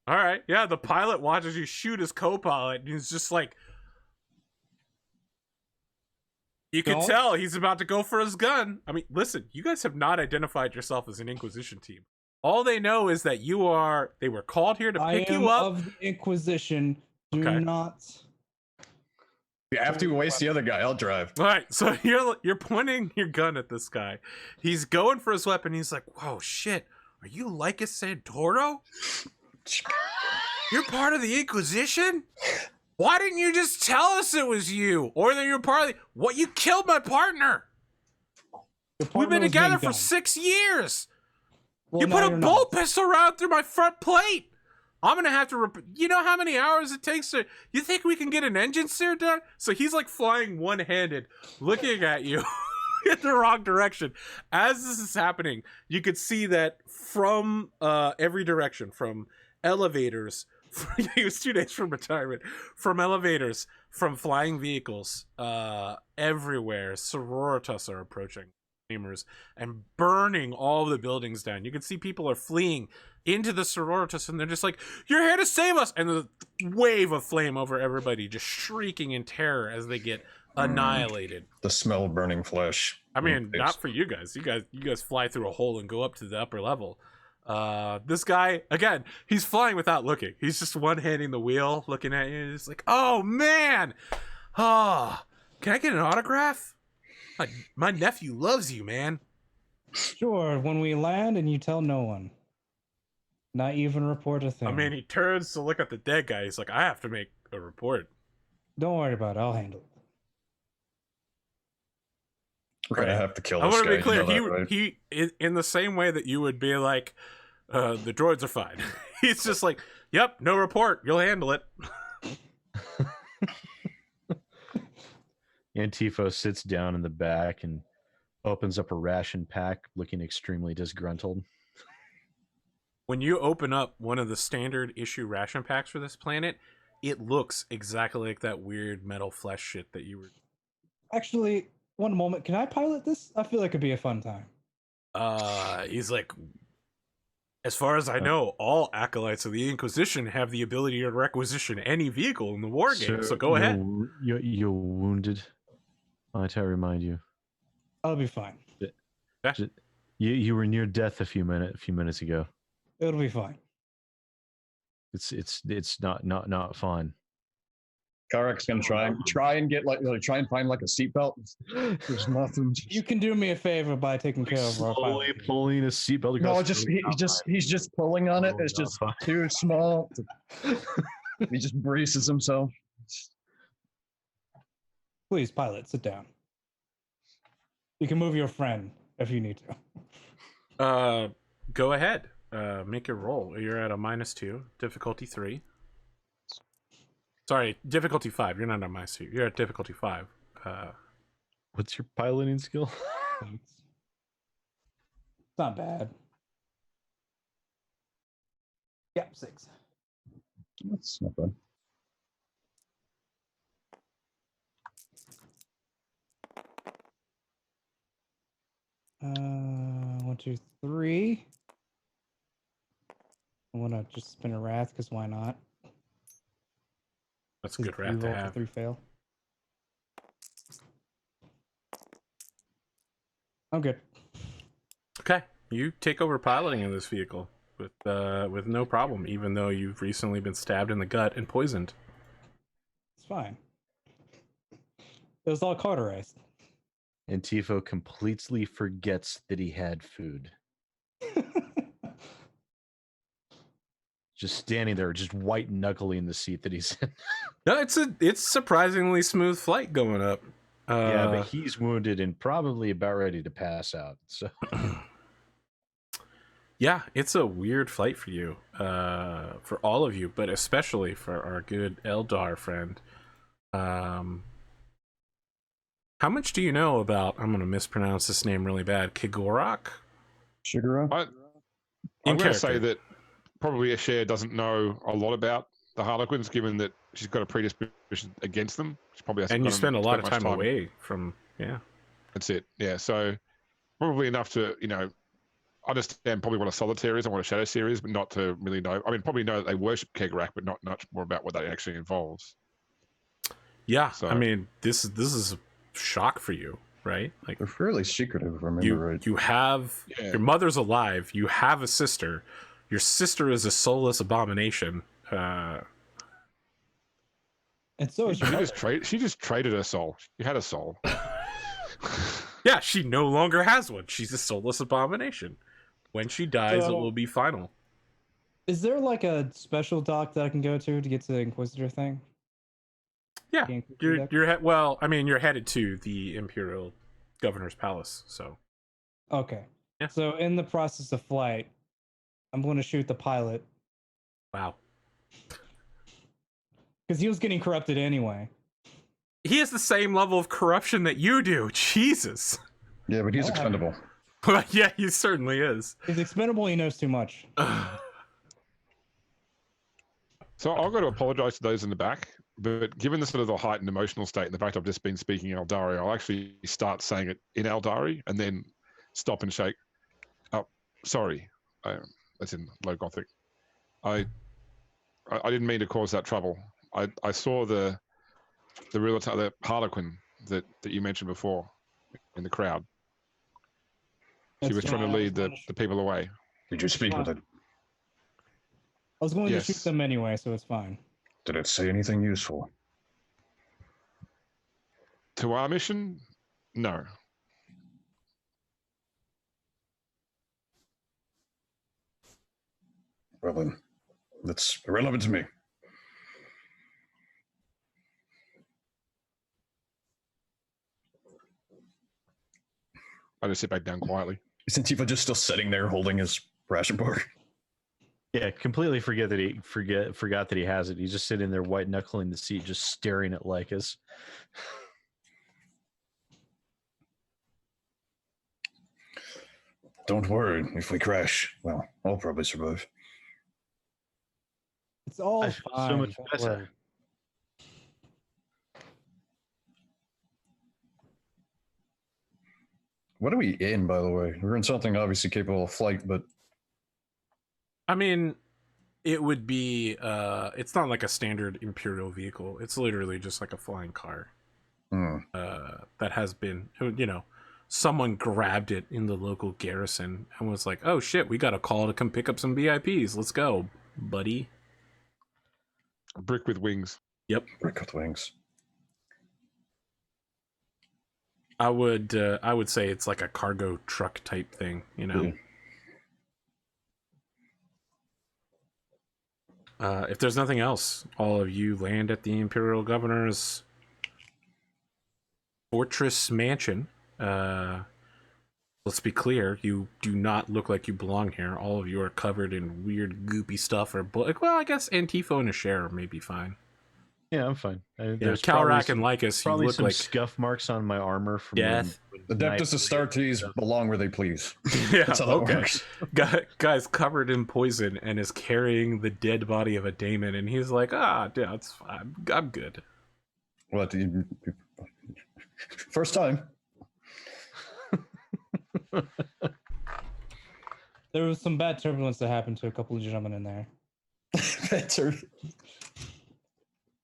All right, yeah, the pilot watches you shoot his co-pilot, and he's just like, you can Don't- tell he's about to go for his gun. I mean, listen, you guys have not identified yourself as an Inquisition team. All they know is that they were called here to pick I am you up. of the Inquisition. Do Okay. not. You have to waste the other guy. I'll drive. All right, so you're pointing your gun at this guy. He's going for his weapon. He's like, whoa, shit, are you Lycus Santoro? You're part of the Inquisition? Why didn't you just tell us it was you? Or that you're part of the... What? You killed my partner! Your We've been partner was together being for dumb. 6 years! Well, You now put a you're bolt not. pistol round through my front plate! I'm gonna have to... You know how many hours it takes to... You think we can get an engine steer done? So he's like flying one-handed, looking at you in the wrong direction. As this is happening, you could see that from every direction, from elevators... He was 2 days from retirement. From elevators, from flying vehicles, everywhere, sororitas are approaching, gamers, and burning all the buildings down. You can see people are fleeing into the sororitas, and they're just like, "You're here to save us!" And the wave of flame over everybody, just shrieking in terror as they get annihilated. The smell of burning flesh. I mean, not for you guys. You guys fly through a hole and go up to the upper level. This guy, again, he's flying without looking. He's just one-handing the wheel, looking at you. He's like, oh, man. Oh, can I get an autograph? My nephew loves you, man. Sure, when we land and you tell no one. Not even report a thing. I mean, he turns to look at the dead guy. He's like, I have to make a report. Don't worry about it. I'll handle it. We're gonna have to kill I this want guy. to be clear. You know that, right? He, in the same way that you would be like, the droids are fine. He's just like, yep, no report. You'll handle it. Antipho sits down in the back and opens up a ration pack, looking extremely disgruntled. When you open up one of the standard issue ration packs for this planet, it looks exactly like that weird metal flesh shit that you were. Actually, one moment. Can I pilot this? I feel like it'd be a fun time. He's like, as far as I know, all acolytes of the Inquisition have the ability to requisition any vehicle in the war game. So go ahead. You're wounded. Might I remind you? I'll be fine. You were near death a few minutes ago. It'll be fine. It's not fun. Kalrak's gonna try and get try and find like a seatbelt. There's nothing. You can do me a favor by taking care of our Slowly pilot. pulling a seatbelt. No, across he's just pulling on it. It's just too small. He just braces himself. Please, pilot, sit down. You can move your friend if you need to. Go ahead. Make your roll. You're at a -2, difficulty 3. Sorry, difficulty 5. You're not at -2. You're at difficulty 5. What's your piloting skill? It's not bad. Yep, 6. That's not bad. One, two, three. I want to just spin a wrath because why not? That's a good wrath to roll have. 3 fail. I'm good. Okay, you take over piloting in this vehicle with no problem, even though you've recently been stabbed in the gut and poisoned. It's fine. It was all cauterized. Antipho completely forgets that he had food. Just standing there, just white knuckling the seat that he's in. No, it's surprisingly smooth flight going up. Yeah, but he's wounded and probably about ready to pass out. So yeah, it's a weird flight for you, for all of you, but especially for our good Eldar friend. How much do you know about? I'm going to mispronounce this name really bad. Kalrak? Shigura? I'm going to say that probably Eshairr doesn't know a lot about the Harlequins, given that she's got a predisposition against them. She probably hasn't. And you spend a lot of much time away from, yeah. That's it. Yeah, so probably enough to understand probably what a solitaire is and what a shadow seer is, but not to really know. I mean, probably know that they worship Kalrak, but not much more about what that actually involves. Yeah, So, I mean, this is a shock for you, right? Like, They're fairly secretive, if I remember right. You have your mother's alive. You have a sister. Your sister is a soulless abomination. And so is she just traded her soul. She had a soul. Yeah, she no longer has one. She's a soulless abomination. When she dies, it will be final. Is there like a special dock that I can go to get to the Inquisitor thing? Yeah, you're you're headed to the Imperial Governor's Palace, so. Okay. Yeah. So in the process of flight, I'm going to shoot the pilot. Wow. Because he was getting corrupted anyway. He has the same level of corruption that you do. Jesus. Yeah, but he's expendable. Yeah, he certainly is. He's expendable. He knows too much. So I've got to apologise to those in the back, but given the sort of the heightened emotional state and the fact I've just been speaking Eldari, I'll actually start saying it in Eldari and then stop and shake. Oh, sorry. That's in low Gothic. I didn't mean to cause that trouble. I saw the Harlequin that you mentioned before in the crowd. She was trying to lead the people away. Did you speak with it? I was going to shoot them anyway, so it's fine. Did it say anything useful? To our mission? No. Well then, that's irrelevant to me. I just sit back down quietly. Is Antipho just still sitting there holding his ration bar? Yeah, completely forgot that he has it. He's just sitting there white knuckling the seat, just staring at Lycus. Don't worry, if we crash, well, I'll probably survive. It's all I feel fine. so much don't better. worry. What are we in, by the way? We're in something obviously capable of flight, but I mean, it would be, it's not like a standard Imperial vehicle. It's literally just like a flying car. That has been, someone grabbed it in the local garrison and was like, oh shit, we got a call to come pick up some VIPs. Let's go, buddy. A brick with wings. Yep. brick with wings. I would say it's like a cargo truck type thing, Yeah. If there's nothing else, all of you land at the Imperial Governor's fortress mansion. Let's be clear, you do not look like you belong here. All of you are covered in weird goopy stuff well, I guess Antipho and Eshairr may be fine. Yeah, I'm fine. Yeah, There's probably Kalrak some, and Lycus, you probably look some like scuff marks on my armor from death. The Adeptus Astartes belong where they please. Yeah, That's how that okay. works. Guy's covered in poison and is carrying the dead body of a daemon, and he's like, yeah, it's fine. I'm good. What? First time. There was some bad turbulence that happened to a couple of gentlemen in there. Better.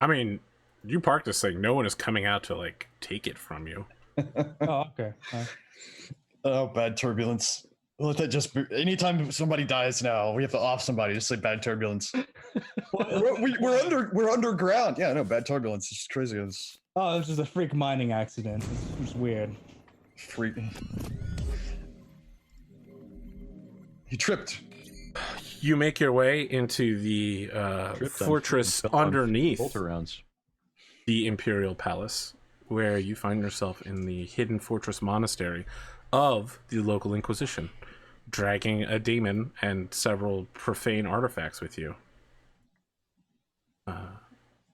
I mean, you parked this thing. No one is coming out to like take it from you. Oh, okay. Oh, bad turbulence. Let that just be. Anytime somebody dies now, we have to off somebody. Just say bad turbulence. we're underground. Yeah, no, bad turbulence. It's just crazy. It's Oh, it was just a freak mining accident. It's weird. freak. He tripped. You make your way into the fortress underneath bolt rounds. the Imperial Palace, where you find yourself in the hidden fortress monastery of the local Inquisition, dragging a daemon and several profane artifacts with you.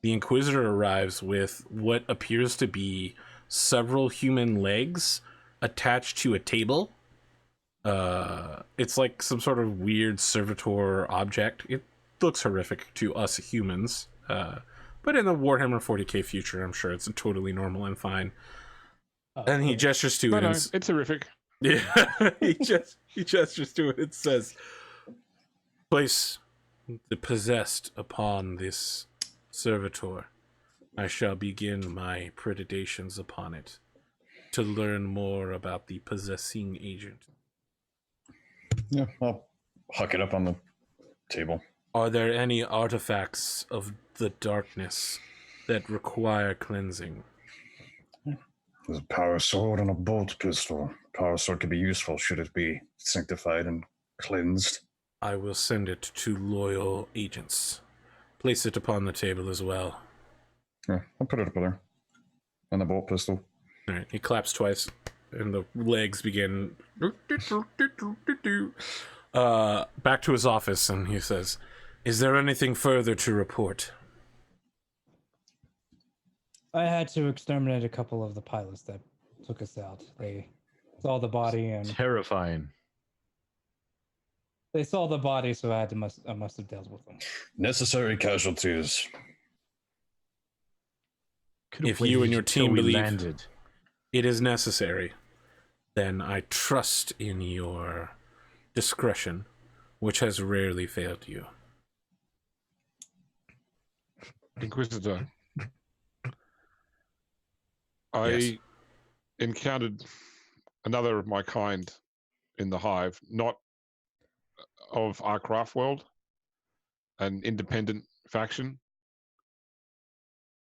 The Inquisitor arrives with what appears to be several human legs attached to a table. It's like some sort of weird servitor object. It looks horrific to us humans, but in the Warhammer 40K future, I'm sure it's totally normal and fine. And he gestures to it. No, And it's horrific. yeah, he gestures to it. It says, "Place the possessed upon this servitor. I shall begin my predations upon it to learn more about the possessing agent." Yeah, I'll huck it up on the table. Are there any artifacts of the darkness that require cleansing? There's a power sword and a bolt pistol. Power sword could be useful should it be sanctified and cleansed. I will send it to loyal agents. Place it upon the table as well. Yeah, I'll put it up there. And the bolt pistol. All right, he claps twice, and the legs begin. Back to his office, and he says, "Is there anything further to report?" I had to exterminate a couple of the pilots that took us out. They saw the body and Terrifying. they saw the body, so I must have dealt with them. Necessary casualties. If you and your team believe it is necessary, then I trust in your discretion, which has rarely failed you. Inquisitor. I Yes. encountered another of my kind in the hive, not of our craft world, an independent faction.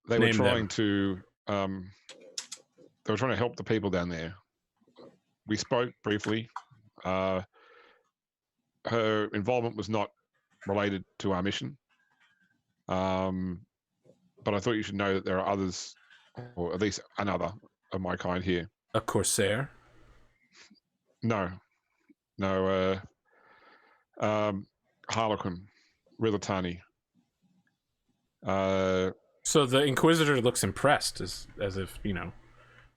They were Name trying them. to help the people down there. We spoke briefly. Her involvement was not related to our mission. But I thought you should know that there are others, or at least another of my kind here. A Corsair? No. Harlequin, Rilitani. So the Inquisitor looks impressed, as if,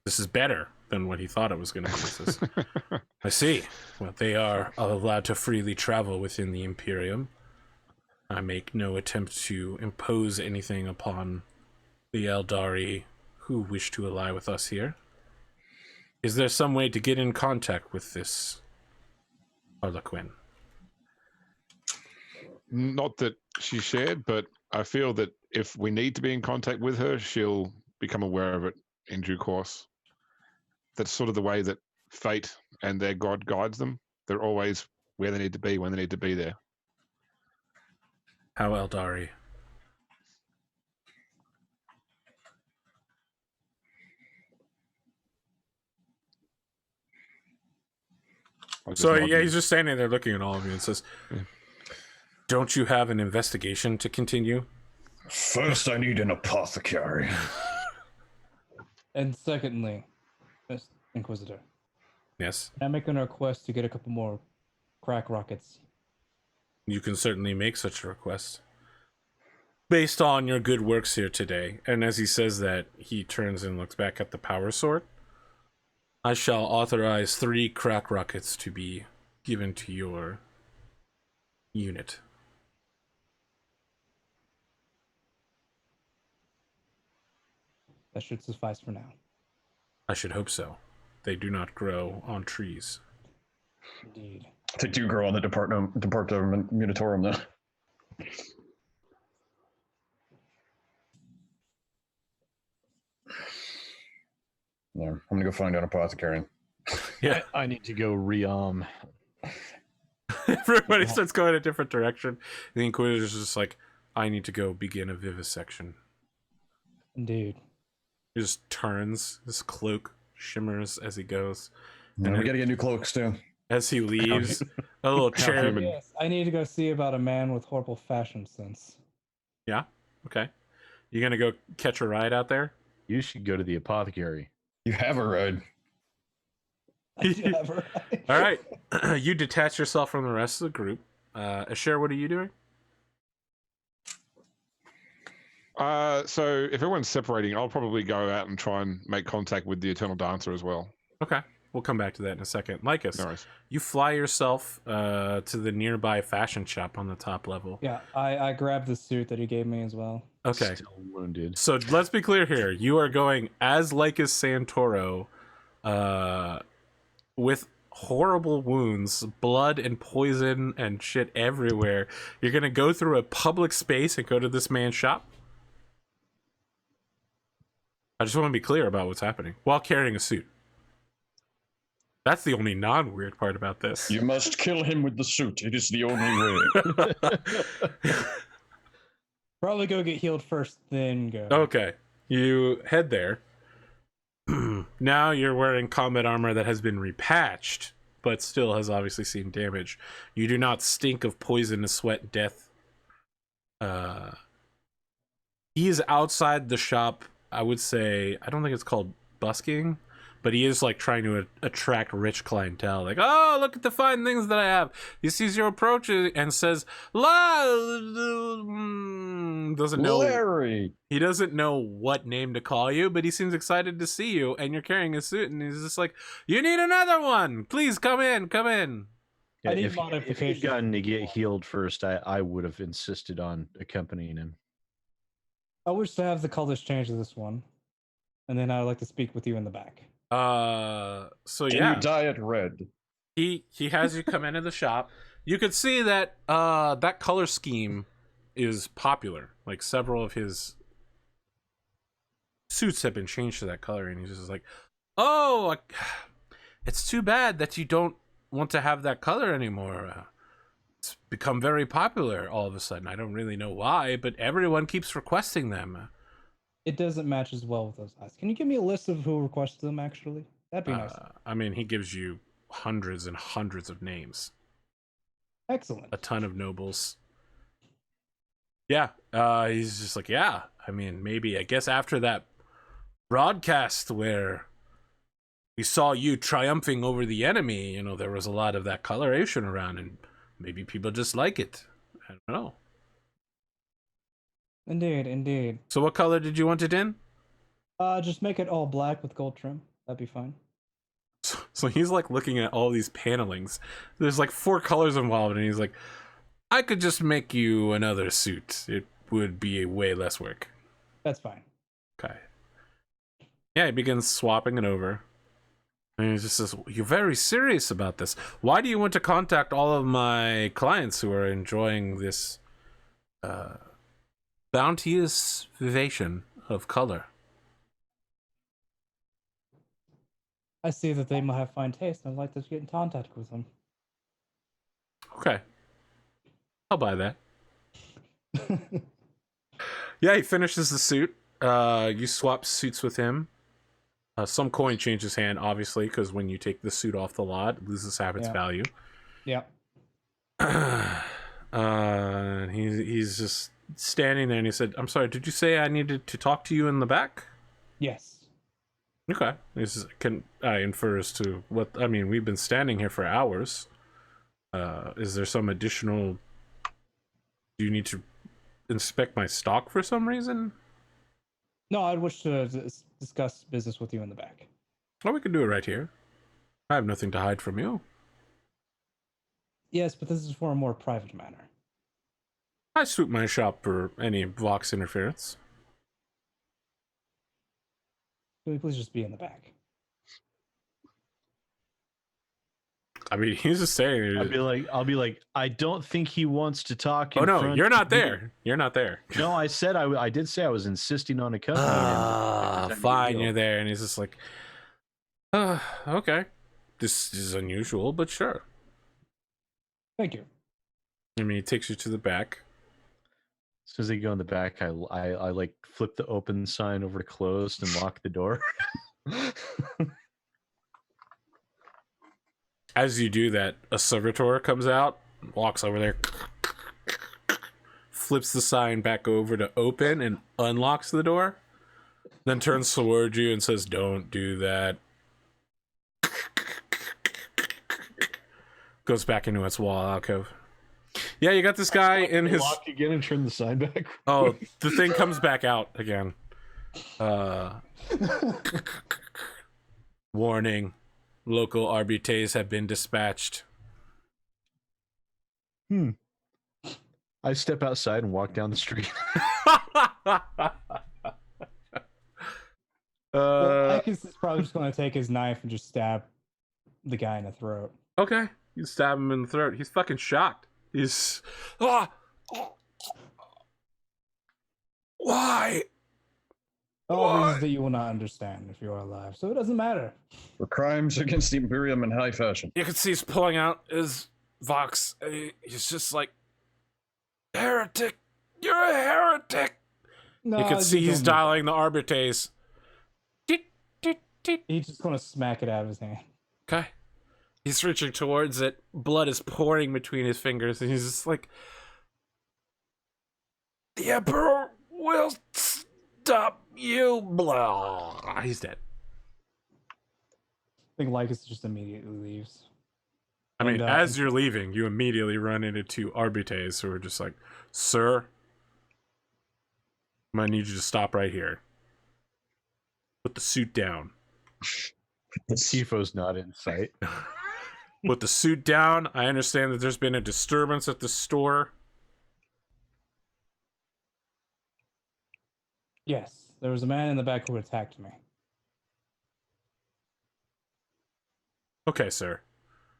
this is better than what he thought it was going to be. He says, I see. Well, they are allowed to freely travel within the Imperium. I make no attempt to impose anything upon the Eldari who wish to ally with us here. Is there some way to get in contact with this Harlequin? Not that she shared, but I feel that if we need to be in contact with her, she'll become aware of it in due course. That's sort of the way that fate and their god guides them. They're always where they need to be when they need to be there. How Eldari? So yeah, he's just standing there looking at all of you and says, don't you have an investigation to continue? First, I need an apothecary. And secondly, Mr. Inquisitor, Yes. I'm making a request to get a couple more crack rockets. You can certainly make such a request. based on your good works here today, and as he says that, he turns and looks back at the power sword. I shall authorize 3 crack rockets to be given to your unit. That should suffice for now. I should hope so. They do not grow on trees. Indeed. They do grow on the Department Munitorum, though. Yeah, I'm gonna go find an apothecary. Yeah. I need to go Everybody starts going a different direction. The Inquisitor's just like, I need to go begin a vivisection. Indeed. He just turns, his cloak shimmers as he goes. And we gotta get new cloaks too. As he leaves, a little cherub. Yes, I need to go see about a man with horrible fashion sense. Yeah? Okay. You gonna go catch a ride out there? You should go to the apothecary. You have a ride. I do have a ride. All right. You detach yourself from the rest of the group. Eshairr, what are you doing? So if everyone's separating, I'll probably go out and try and make contact with the Eternal Dancer as well. Okay. We'll come back to that in a second. Lycus, No worries. you fly yourself to the nearby fashion shop on the top level. Yeah, I grabbed the suit that he gave me as well. Okay. Still wounded. So let's be clear here. You are going as Lycus Santoro with horrible wounds, blood and poison and shit everywhere. You're going to go through a public space and go to this man's shop? I just want to be clear about what's happening while carrying a suit. That's the only non-weird part about this. You must kill him with the suit. It is the only way. Probably go get healed first, then go. Okay. You head there. Now you're wearing combat armor that has been repatched, but still has obviously seen damage. You do not stink of poison, sweat, death. He is outside the shop. I would say, I don't think it's called busking, but he is like trying to attract rich clientele. Like, oh, look at the fine things that I have. He sees your approach and says, doesn't know. Larry! He doesn't know what name to call you, but he seems excited to see you, and you're carrying a suit, and he's just like, you need another one. Please come in, come in. I need if he'd modifications. gotten to get healed first, I would have insisted on accompanying him. I wish to have the colors change to this one, and then I'd like to speak with you in the back. So Can yeah, you dye it red? he has you come into the shop. You could see that that color scheme is popular. Like several of his suits have been changed to that color, and he's just like, oh, it's too bad that you don't want to have that color anymore. It's become very popular all of a sudden. I don't really know why, but everyone keeps requesting them. It doesn't match as well with those eyes. Can you give me a list of who requested them, actually? That'd be nice. I mean, he gives you hundreds and hundreds of names. Excellent. A ton of nobles. Yeah, he's just like, yeah, I mean, maybe, I guess after that broadcast where we saw you triumphing over the enemy, you know, there was a lot of that coloration around, and maybe people just like it. I don't know. Indeed, indeed. So what color did you want it in? Just make it all black with gold trim. That'd be fine. So he's like looking at all these panelings. There's like 4 colors involved, and he's like, I could just make you another suit. It would be way less work. That's fine. Okay. Yeah, he begins swapping it over. And he just says, you're very serious about this. Why do you want to contact all of my clients who are enjoying this bounteous vivation of color? I see that they might have fine taste, and I'd like to get in contact with them. Okay. I'll buy that. Yeah, he finishes the suit. You swap suits with him. Some coin changes hand, obviously, because when you take the suit off the lot, it loses half its value. Yeah. He's just standing there, and he said, I'm sorry, did you say I needed to talk to you in the back? Yes. Okay. This infers to what, I mean, we've been standing here for hours. Is there some additional, do you need to inspect my stock for some reason? No, I'd wish to discuss business with you in the back. Well, we can do it right here. I have nothing to hide from you. Yes, but this is for a more private matter. I suit my shop for any Vox interference. Can we please just be in the back? I mean, he's just saying. I'll be like, I don't think he wants to talk. Oh in no, front you're not of me." there. You're not there. No, I said I did say I was insisting on accompanying him. every time he Fine, deal. you're there, and he's just like, okay, this is unusual, but sure. Thank you. I mean, he takes you to the back. As soon as they go in the back, I like flip the open sign over to closed and lock the door. As you do that, a servitor comes out, walks over there, flips the sign back over to open and unlocks the door, then turns toward you and says, "Don't do that." Goes back into its wall alcove. Yeah, you got this guy in his... Lock again and turn the sign back. Oh, the thing comes back out again. Warning. Local arbitres have been dispatched. I step outside and walk down the street. Lycus is probably just going to take his knife and just stab the guy in the throat. Okay, you stab him in the throat. He's fucking shocked. He's... Ah! Why? All reasons that you will not understand if you are alive, so it doesn't matter. For crimes against the Imperium in high fashion. You can see he's pulling out his Vox. And he's just like, heretic! You're a heretic! No, You can see he's don't- dialing the arbitres. He's just going to smack it out of his hand. Okay. He's reaching towards it. Blood is pouring between his fingers, and he's just like, the Emperor will stop you. Blah. He's dead. I think Lycus just immediately leaves. I mean, And, as you're leaving, you immediately run into two arbitres who are just like, "Sir, I'm gonna need you to stop right here. Put the suit down. Tifo's not in sight. Put the suit down. I understand that there's been a disturbance at the store." Yes, there was a man in the back who attacked me. Okay, sir.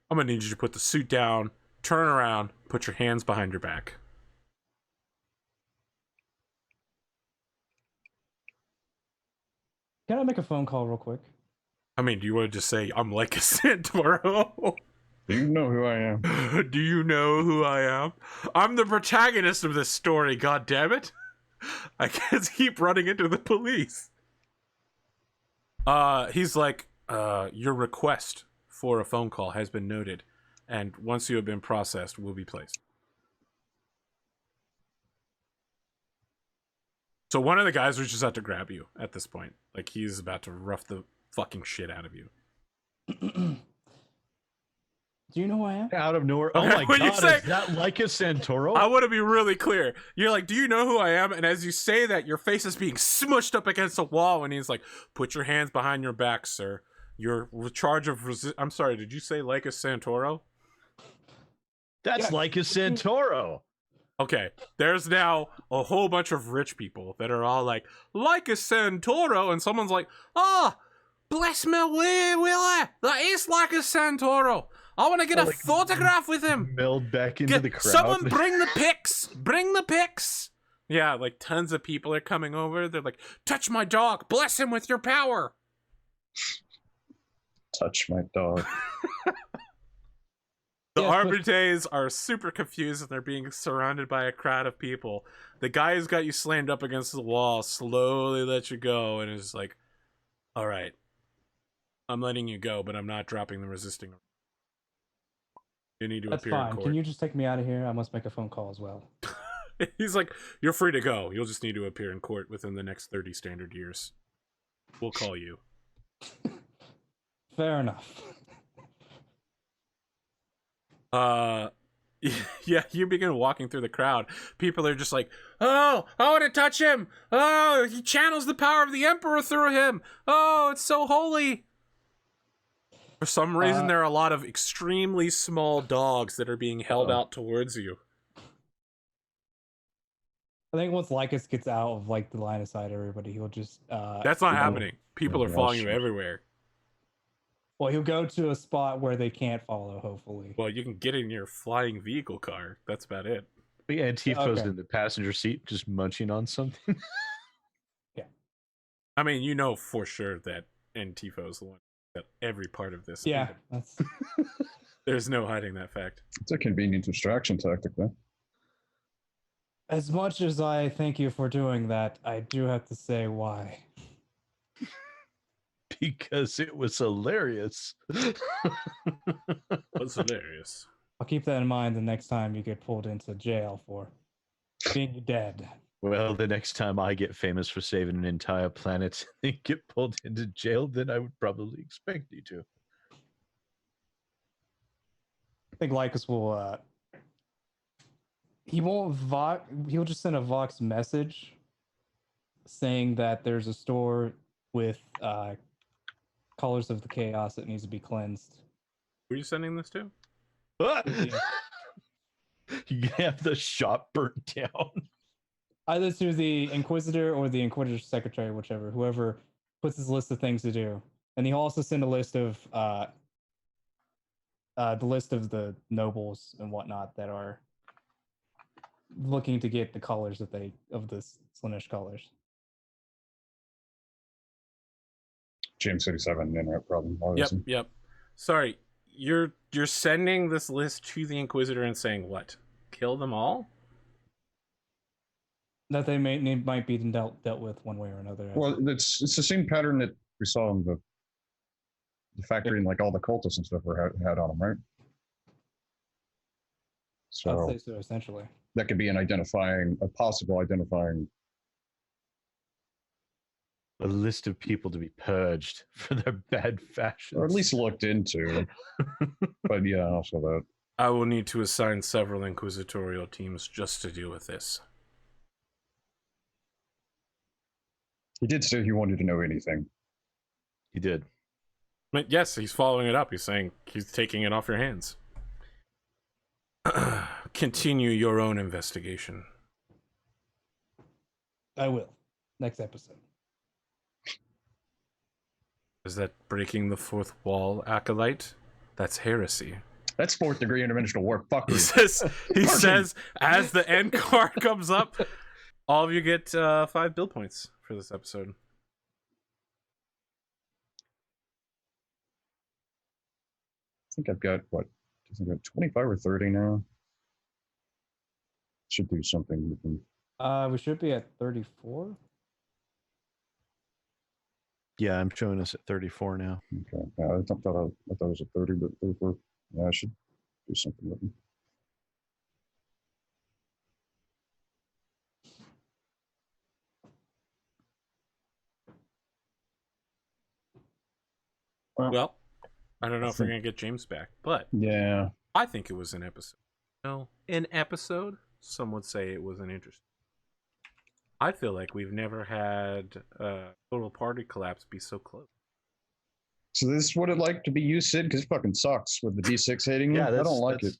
I'm gonna need you to put the suit down, turn around, put your hands behind your back. Can I make a phone call real quick? I mean, do you want to just say, I'm like a Santoro? Do you know who I am? Do you know who I am? I'm the protagonist of this story, God damn it! I can't keep running into the police. He's like, your request for a phone call has been noted, and once you have been processed, will be placed. So one of the guys reaches out to grab you at this point. Like, he's about to rough the fucking shit out of you. Do you know who I am? Out of nowhere. Oh Okay, my when you god, say- is that Lycus Santoro? I want to be really clear. You're like, do you know who I am? And as you say that, your face is being smushed up against a wall, and he's like, put your hands behind your back, sir. You're in charge of I'm sorry, did you say Lycus Santoro? That's Yeah. Lycus Santoro. Okay, there's now a whole bunch of rich people that are all like, Lycus Santoro, and someone's like, bless me, Willie, that is Lycus Santoro. I want to get a like, photograph with him. Meld back into the crowd. Someone bring the pics. Bring the pics. Yeah, like tons of people are coming over. They're like, touch my dog. Bless him with your power. Touch my dog. The Yes, but- arbitres are super confused and they're being surrounded by a crowd of people. The guy who's got you slammed up against the wall slowly lets you go and is like, all right, I'm letting you go, but I'm not dropping the resisting. You need to That's appear in fine. court. Can you just take me out of here? I must make a phone call as well. He's like, you're free to go. You'll just need to appear in court within the next 30 standard years. We'll call you. Fair enough. Yeah, you begin walking through the crowd. People are just like, oh, I want to touch him. Oh, he channels the power of the Emperor through him. Oh, it's so holy. For some reason, there are a lot of extremely small dogs that are being held out towards you. I think once Lycus gets out of like the line of sight of everybody, he'll just That's not happening. People are following you everywhere. Well, he'll go to a spot where they can't follow, hopefully. Well, you can get in your flying vehicle car. That's about it. But yeah, Antipho's Okay. in the passenger seat, just munching on something. I mean, you know for sure that Antipho's the one that every part of this. Yeah, that's There's no hiding that fact. It's a convenient distraction tactic, though. as much as I thank you for doing that, I do have to say why. Because it was hilarious. That's hilarious. I'll keep that in mind the next time you get pulled into jail for being dead. Well, the next time I get famous for saving an entire planet and get pulled into jail, then I would probably expect you to. I think Lycus will he won't he'll just send a Vox message saying that there's a store with colors of the chaos that needs to be cleansed. Who are you sending this to? You have the shop burnt down. Either to the Inquisitor or the Inquisitor's secretary, whichever, whoever puts his list of things to do. And he'll also send a list of the list of the nobles and whatnot that are looking to get the colors of the Slaanesh colors. James 87 internet problem. Obviously. Yep. Sorry, you're sending this list to the Inquisitor and saying what? Kill them all? That they might be dealt with one way or another. Well, it's the same pattern that we saw in the factory and like all the cultists and stuff had on them, right? So I'd say so, essentially. that could be a possible identifying. A list of people to be purged for their bad fashions. Or at least looked into. But yeah, also that. I will need to assign several Inquisitorial teams just to deal with this. He did say he wanted to know anything. He did. But yes, he's following it up. He's saying he's taking it off your hands. Continue your own investigation. I will. Next episode. Is that breaking the fourth wall, Acolyte? That's heresy. That's fourth degree interdimensional war. Fuck He you. says, as the end card comes up, all of you get 5 build points for this episode. I think I've got what? I think I've got 25 or 30 now. Should do something with them. We should be at 34. Yeah, I'm showing us at 34 now. Okay. Yeah, I thought it was at 30, but 34. Yeah, I should do something with them. Well, I don't know if we're going to get James back, but Yeah. I think it was an episode. No, an episode? Some would say it was an interesting. I feel like we've never had a total party collapse be so close. So this is what it like to be you, Sid? Because it fucking sucks with the D6 hitting you. Yeah, I don't like it.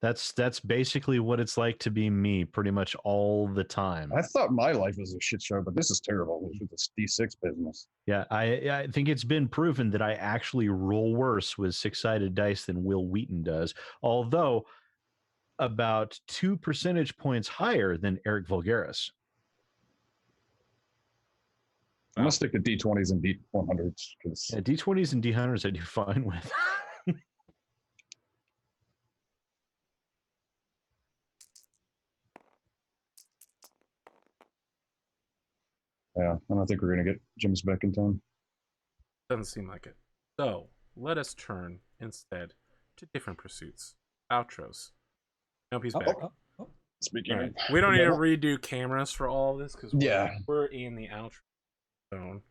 That's basically what it's like to be me pretty much all the time. I thought my life was a shit show, but this is terrible with this D6 business. Yeah, I think it's been proven that I actually roll worse with 6-sided dice than Will Wheaton does, although about 2 percentage points higher than Eric Vulgaris. I'm gonna stick to D20s and D100s because Yeah, D20s and D100s I do fine with. yeah, I don't think we're gonna get Jim's back in time. Doesn't seem like it. So, let us turn instead to different pursuits. Outros. Nope, he's back. Speaking All of, right. We don't need to redo cameras for all of this because Yeah. we're in the outro zone.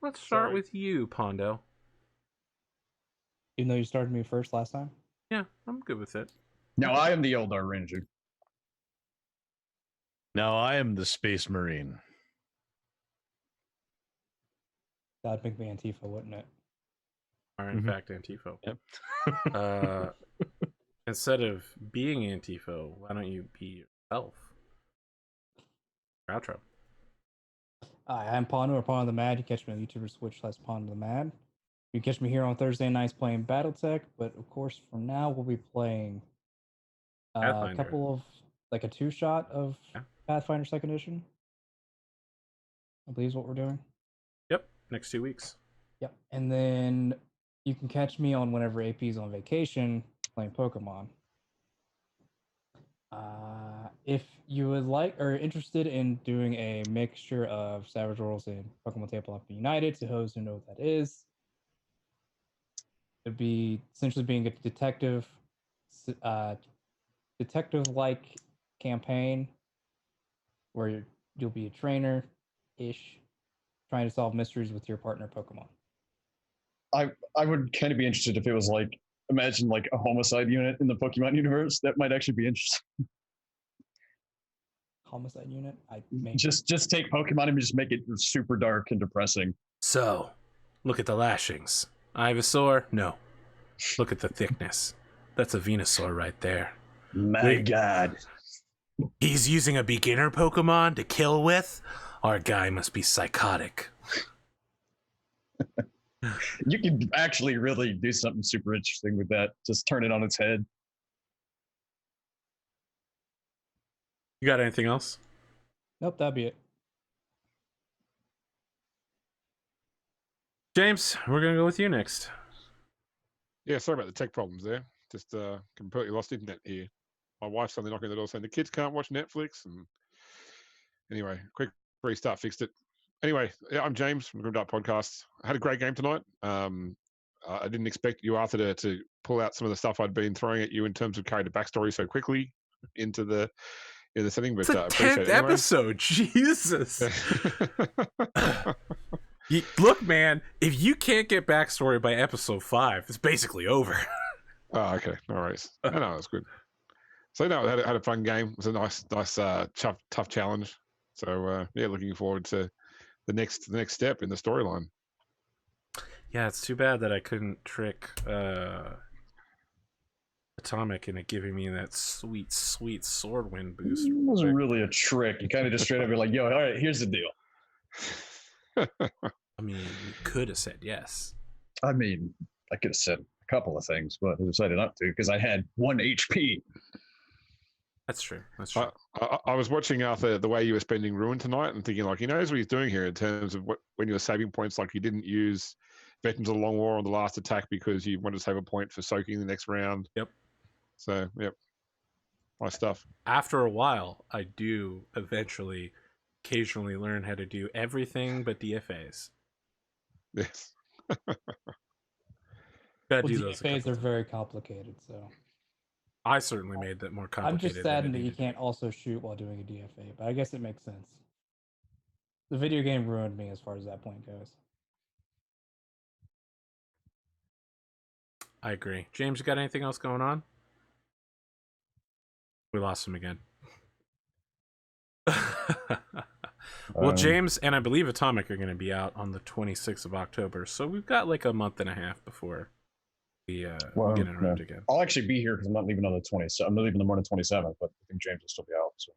Let's start with you, Pondo. Even though you started me first last time. Yeah, I'm good with it. Now I am the Eldar Ranger. Now I am the Space Marine. That'd make me Antipho, wouldn't it? Are in Mhm. fact Antipho. Yep. Instead of being Antipho, why don't you be yourself? Outro. Hi, I'm Ponder, or Ponder the Mad. You catch me on YouTube or Switch / Ponder the Mad. You catch me here on Thursday nights playing BattleTech, but of course, from now we'll be playing a Pathfinder. couple of like a 2-shot of Yeah. Pathfinder 2nd Edition. I believe is what we're doing. Yep, next 2 weeks. Yep, and then you can catch me on whenever AP's on vacation playing Pokemon. If you would like or interested in doing a mixture of Savage Worlds and Pokemon Tabletop United, to those who know what that is, it'd be essentially being a detective-like campaign where you'll be a trainer-ish trying to solve mysteries with your partner Pokemon. I would kind of be interested if it was like, imagine like a homicide unit in the Pokemon universe. That might actually be interesting. Homicide unit? Just take Pokemon and just make it super dark and depressing. So, look at the lashings. Ivysaur? No. Look at the thickness. That's a Venusaur right there. My God. He's using a beginner Pokemon to kill with? Our guy must be psychotic. You can actually really do something super interesting with that. Just turn it on its head. You got anything else? Nope, that'd be it. James, we're going to go with you next. Yeah, sorry about the tech problems there. Just completely lost internet here. My wife's suddenly knocking on the door saying the kids can't watch Netflix. And anyway, quick restart fixed it. Anyway, yeah, I'm James from the Grim Dark Podcast. I had a great game tonight. I didn't expect you, Arthur, to pull out some of the stuff I'd been throwing at you in terms of character backstory so quickly into the setting. But It's the appreciate 10th it anyway. episode. Jesus. Look, man, if you can't get backstory by episode 5, it's basically over. Oh, okay. No worries. No, that's good. So, no, I had a fun game. It was a nice tough challenge. So, yeah, looking forward to the next step in the storyline. Yeah, it's too bad that I couldn't trick Atomic into giving me that sweet sword wind boost. It wasn't really a trick. You kind of just straight up be like, yo, all right, here's the deal. I mean, you could have said yes. I mean, I could have said a couple of things, but I decided not to because I had 1 HP. That's true. That's true. I was watching Arthur the way you were spending ruin tonight and thinking, like, he knows what he's doing here in terms of when you were saving points. Like, you didn't use Veterans of the Long War on the last attack because you wanted to save a point for soaking the next round. Yep. So, yep. Nice stuff. After a while, I do eventually occasionally learn how to do everything but DFAs. Yes. Gotta do those. DFAs are very complicated, so I certainly made that more I'm complicated. just saddened that you can't also shoot while doing a DFA, but I guess it makes sense. The video game ruined me as far as that point goes. I agree. James, you got anything else going on? We lost him again. Well, James and I believe Atomic are going to be out on the 26th of October, so we've got like a month and a half before we get interrupted again. I'll actually be here because I'm not leaving on the 27th. I'm not leaving the morning 27th, but I think James will still be out. So.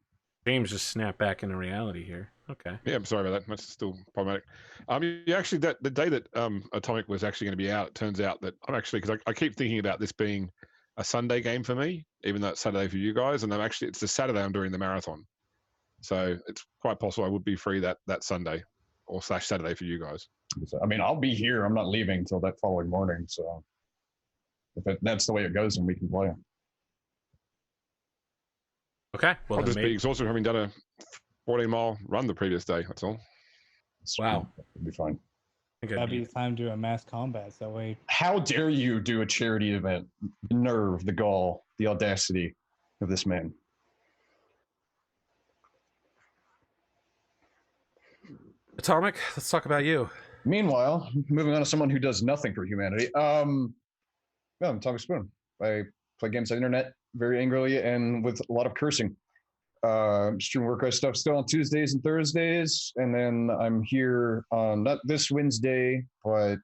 James just snapped back into reality here. Okay. Yeah, I'm sorry about that. That's still problematic. Actually, the day that Atomic was actually going to be out, it turns out that I'm actually, because I keep thinking about this being a Sunday game for me, even though it's Saturday for you guys, and it's the Saturday I'm doing the marathon. So it's quite possible I would be free that Sunday or / Saturday for you guys. I mean, I'll be here. I'm not leaving until that following morning. So if that's the way it goes, then we can play. Okay. Well, I'll just be exhausted having done a 14-mile run the previous day. That's all. Wow. It'll be fine. That'd be the time to do a mass combat. So wait. How dare you do a charity event? The nerve, the gall, the audacity of this man. Atomic, let's talk about you. Meanwhile, moving on to someone who does nothing for humanity. I'm Tommy Spoon. I play games on the internet very angrily and with a lot of cursing. Stream WordPress stuff still on Tuesdays and Thursdays, and then I'm here on not this Wednesday, but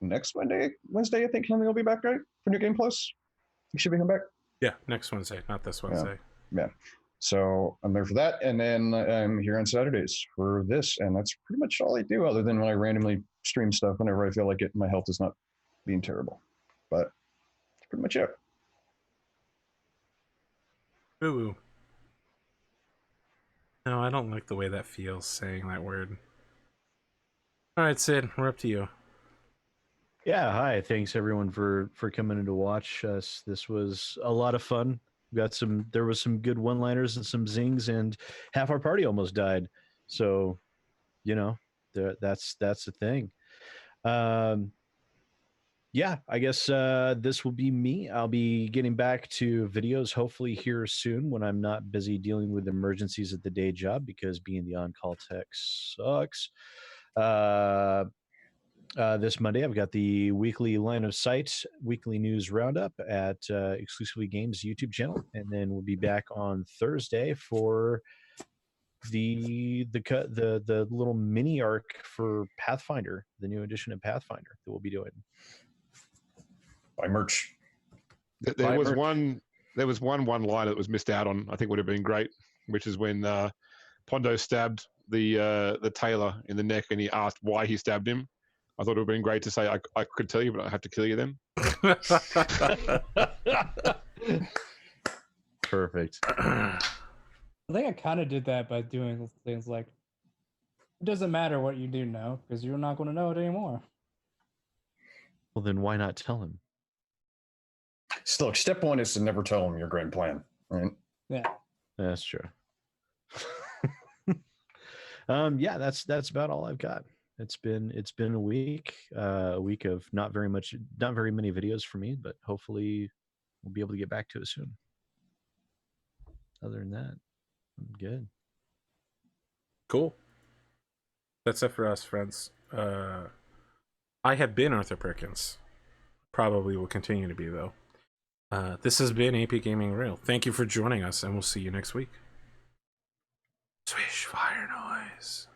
next Wednesday I think Henry will be back, right, for New Game Plus. He should be coming back. Yeah, next Wednesday, not this Wednesday. Yeah. So I'm there for that, and then I'm here on Saturdays for this, and that's pretty much all I do, other than when I randomly stream stuff whenever I feel like it. My health is not being terrible, but that's pretty much it. Ooh. No, I don't like the way that feels, saying that word. All right, Sid, we're up to you. Yeah, hi. Thanks everyone for coming in to watch us. This was a lot of fun. There was some good one-liners and some zings, and half our party almost died. So, you know, that's the thing. Yeah, I guess this will be me. I'll be getting back to videos hopefully here soon when I'm not busy dealing with emergencies at the day job, because being the on-call tech sucks. This Monday, I've got the weekly Line of Sight weekly news roundup at Exclusively Games YouTube channel, and then we'll be back on Thursday for the little mini arc for Pathfinder, the new edition of Pathfinder that we'll be doing. Buy merch. There was one line that was missed out on. I think would have been great, which is when Pondo stabbed the tailor in the neck, and he asked why he stabbed him. I thought it would have been great to say, I could tell you, but I have to kill you then. Perfect. I think I kind of did that by doing things like, it doesn't matter what you do know, because you're not going to know it anymore. Well, then why not tell him? Still, step one is to never tell them your grand plan, right? Yeah. That's true. Yeah, that's about all I've got. It's been a week of not very many videos for me, but hopefully we'll be able to get back to it soon. Other than that, I'm good. Cool. That's it for us, friends. I have been Arthur Perkins. Probably will continue to be, though. This has been APGamingREAL. Thank you for joining us, and we'll see you next week. Swish fire noise.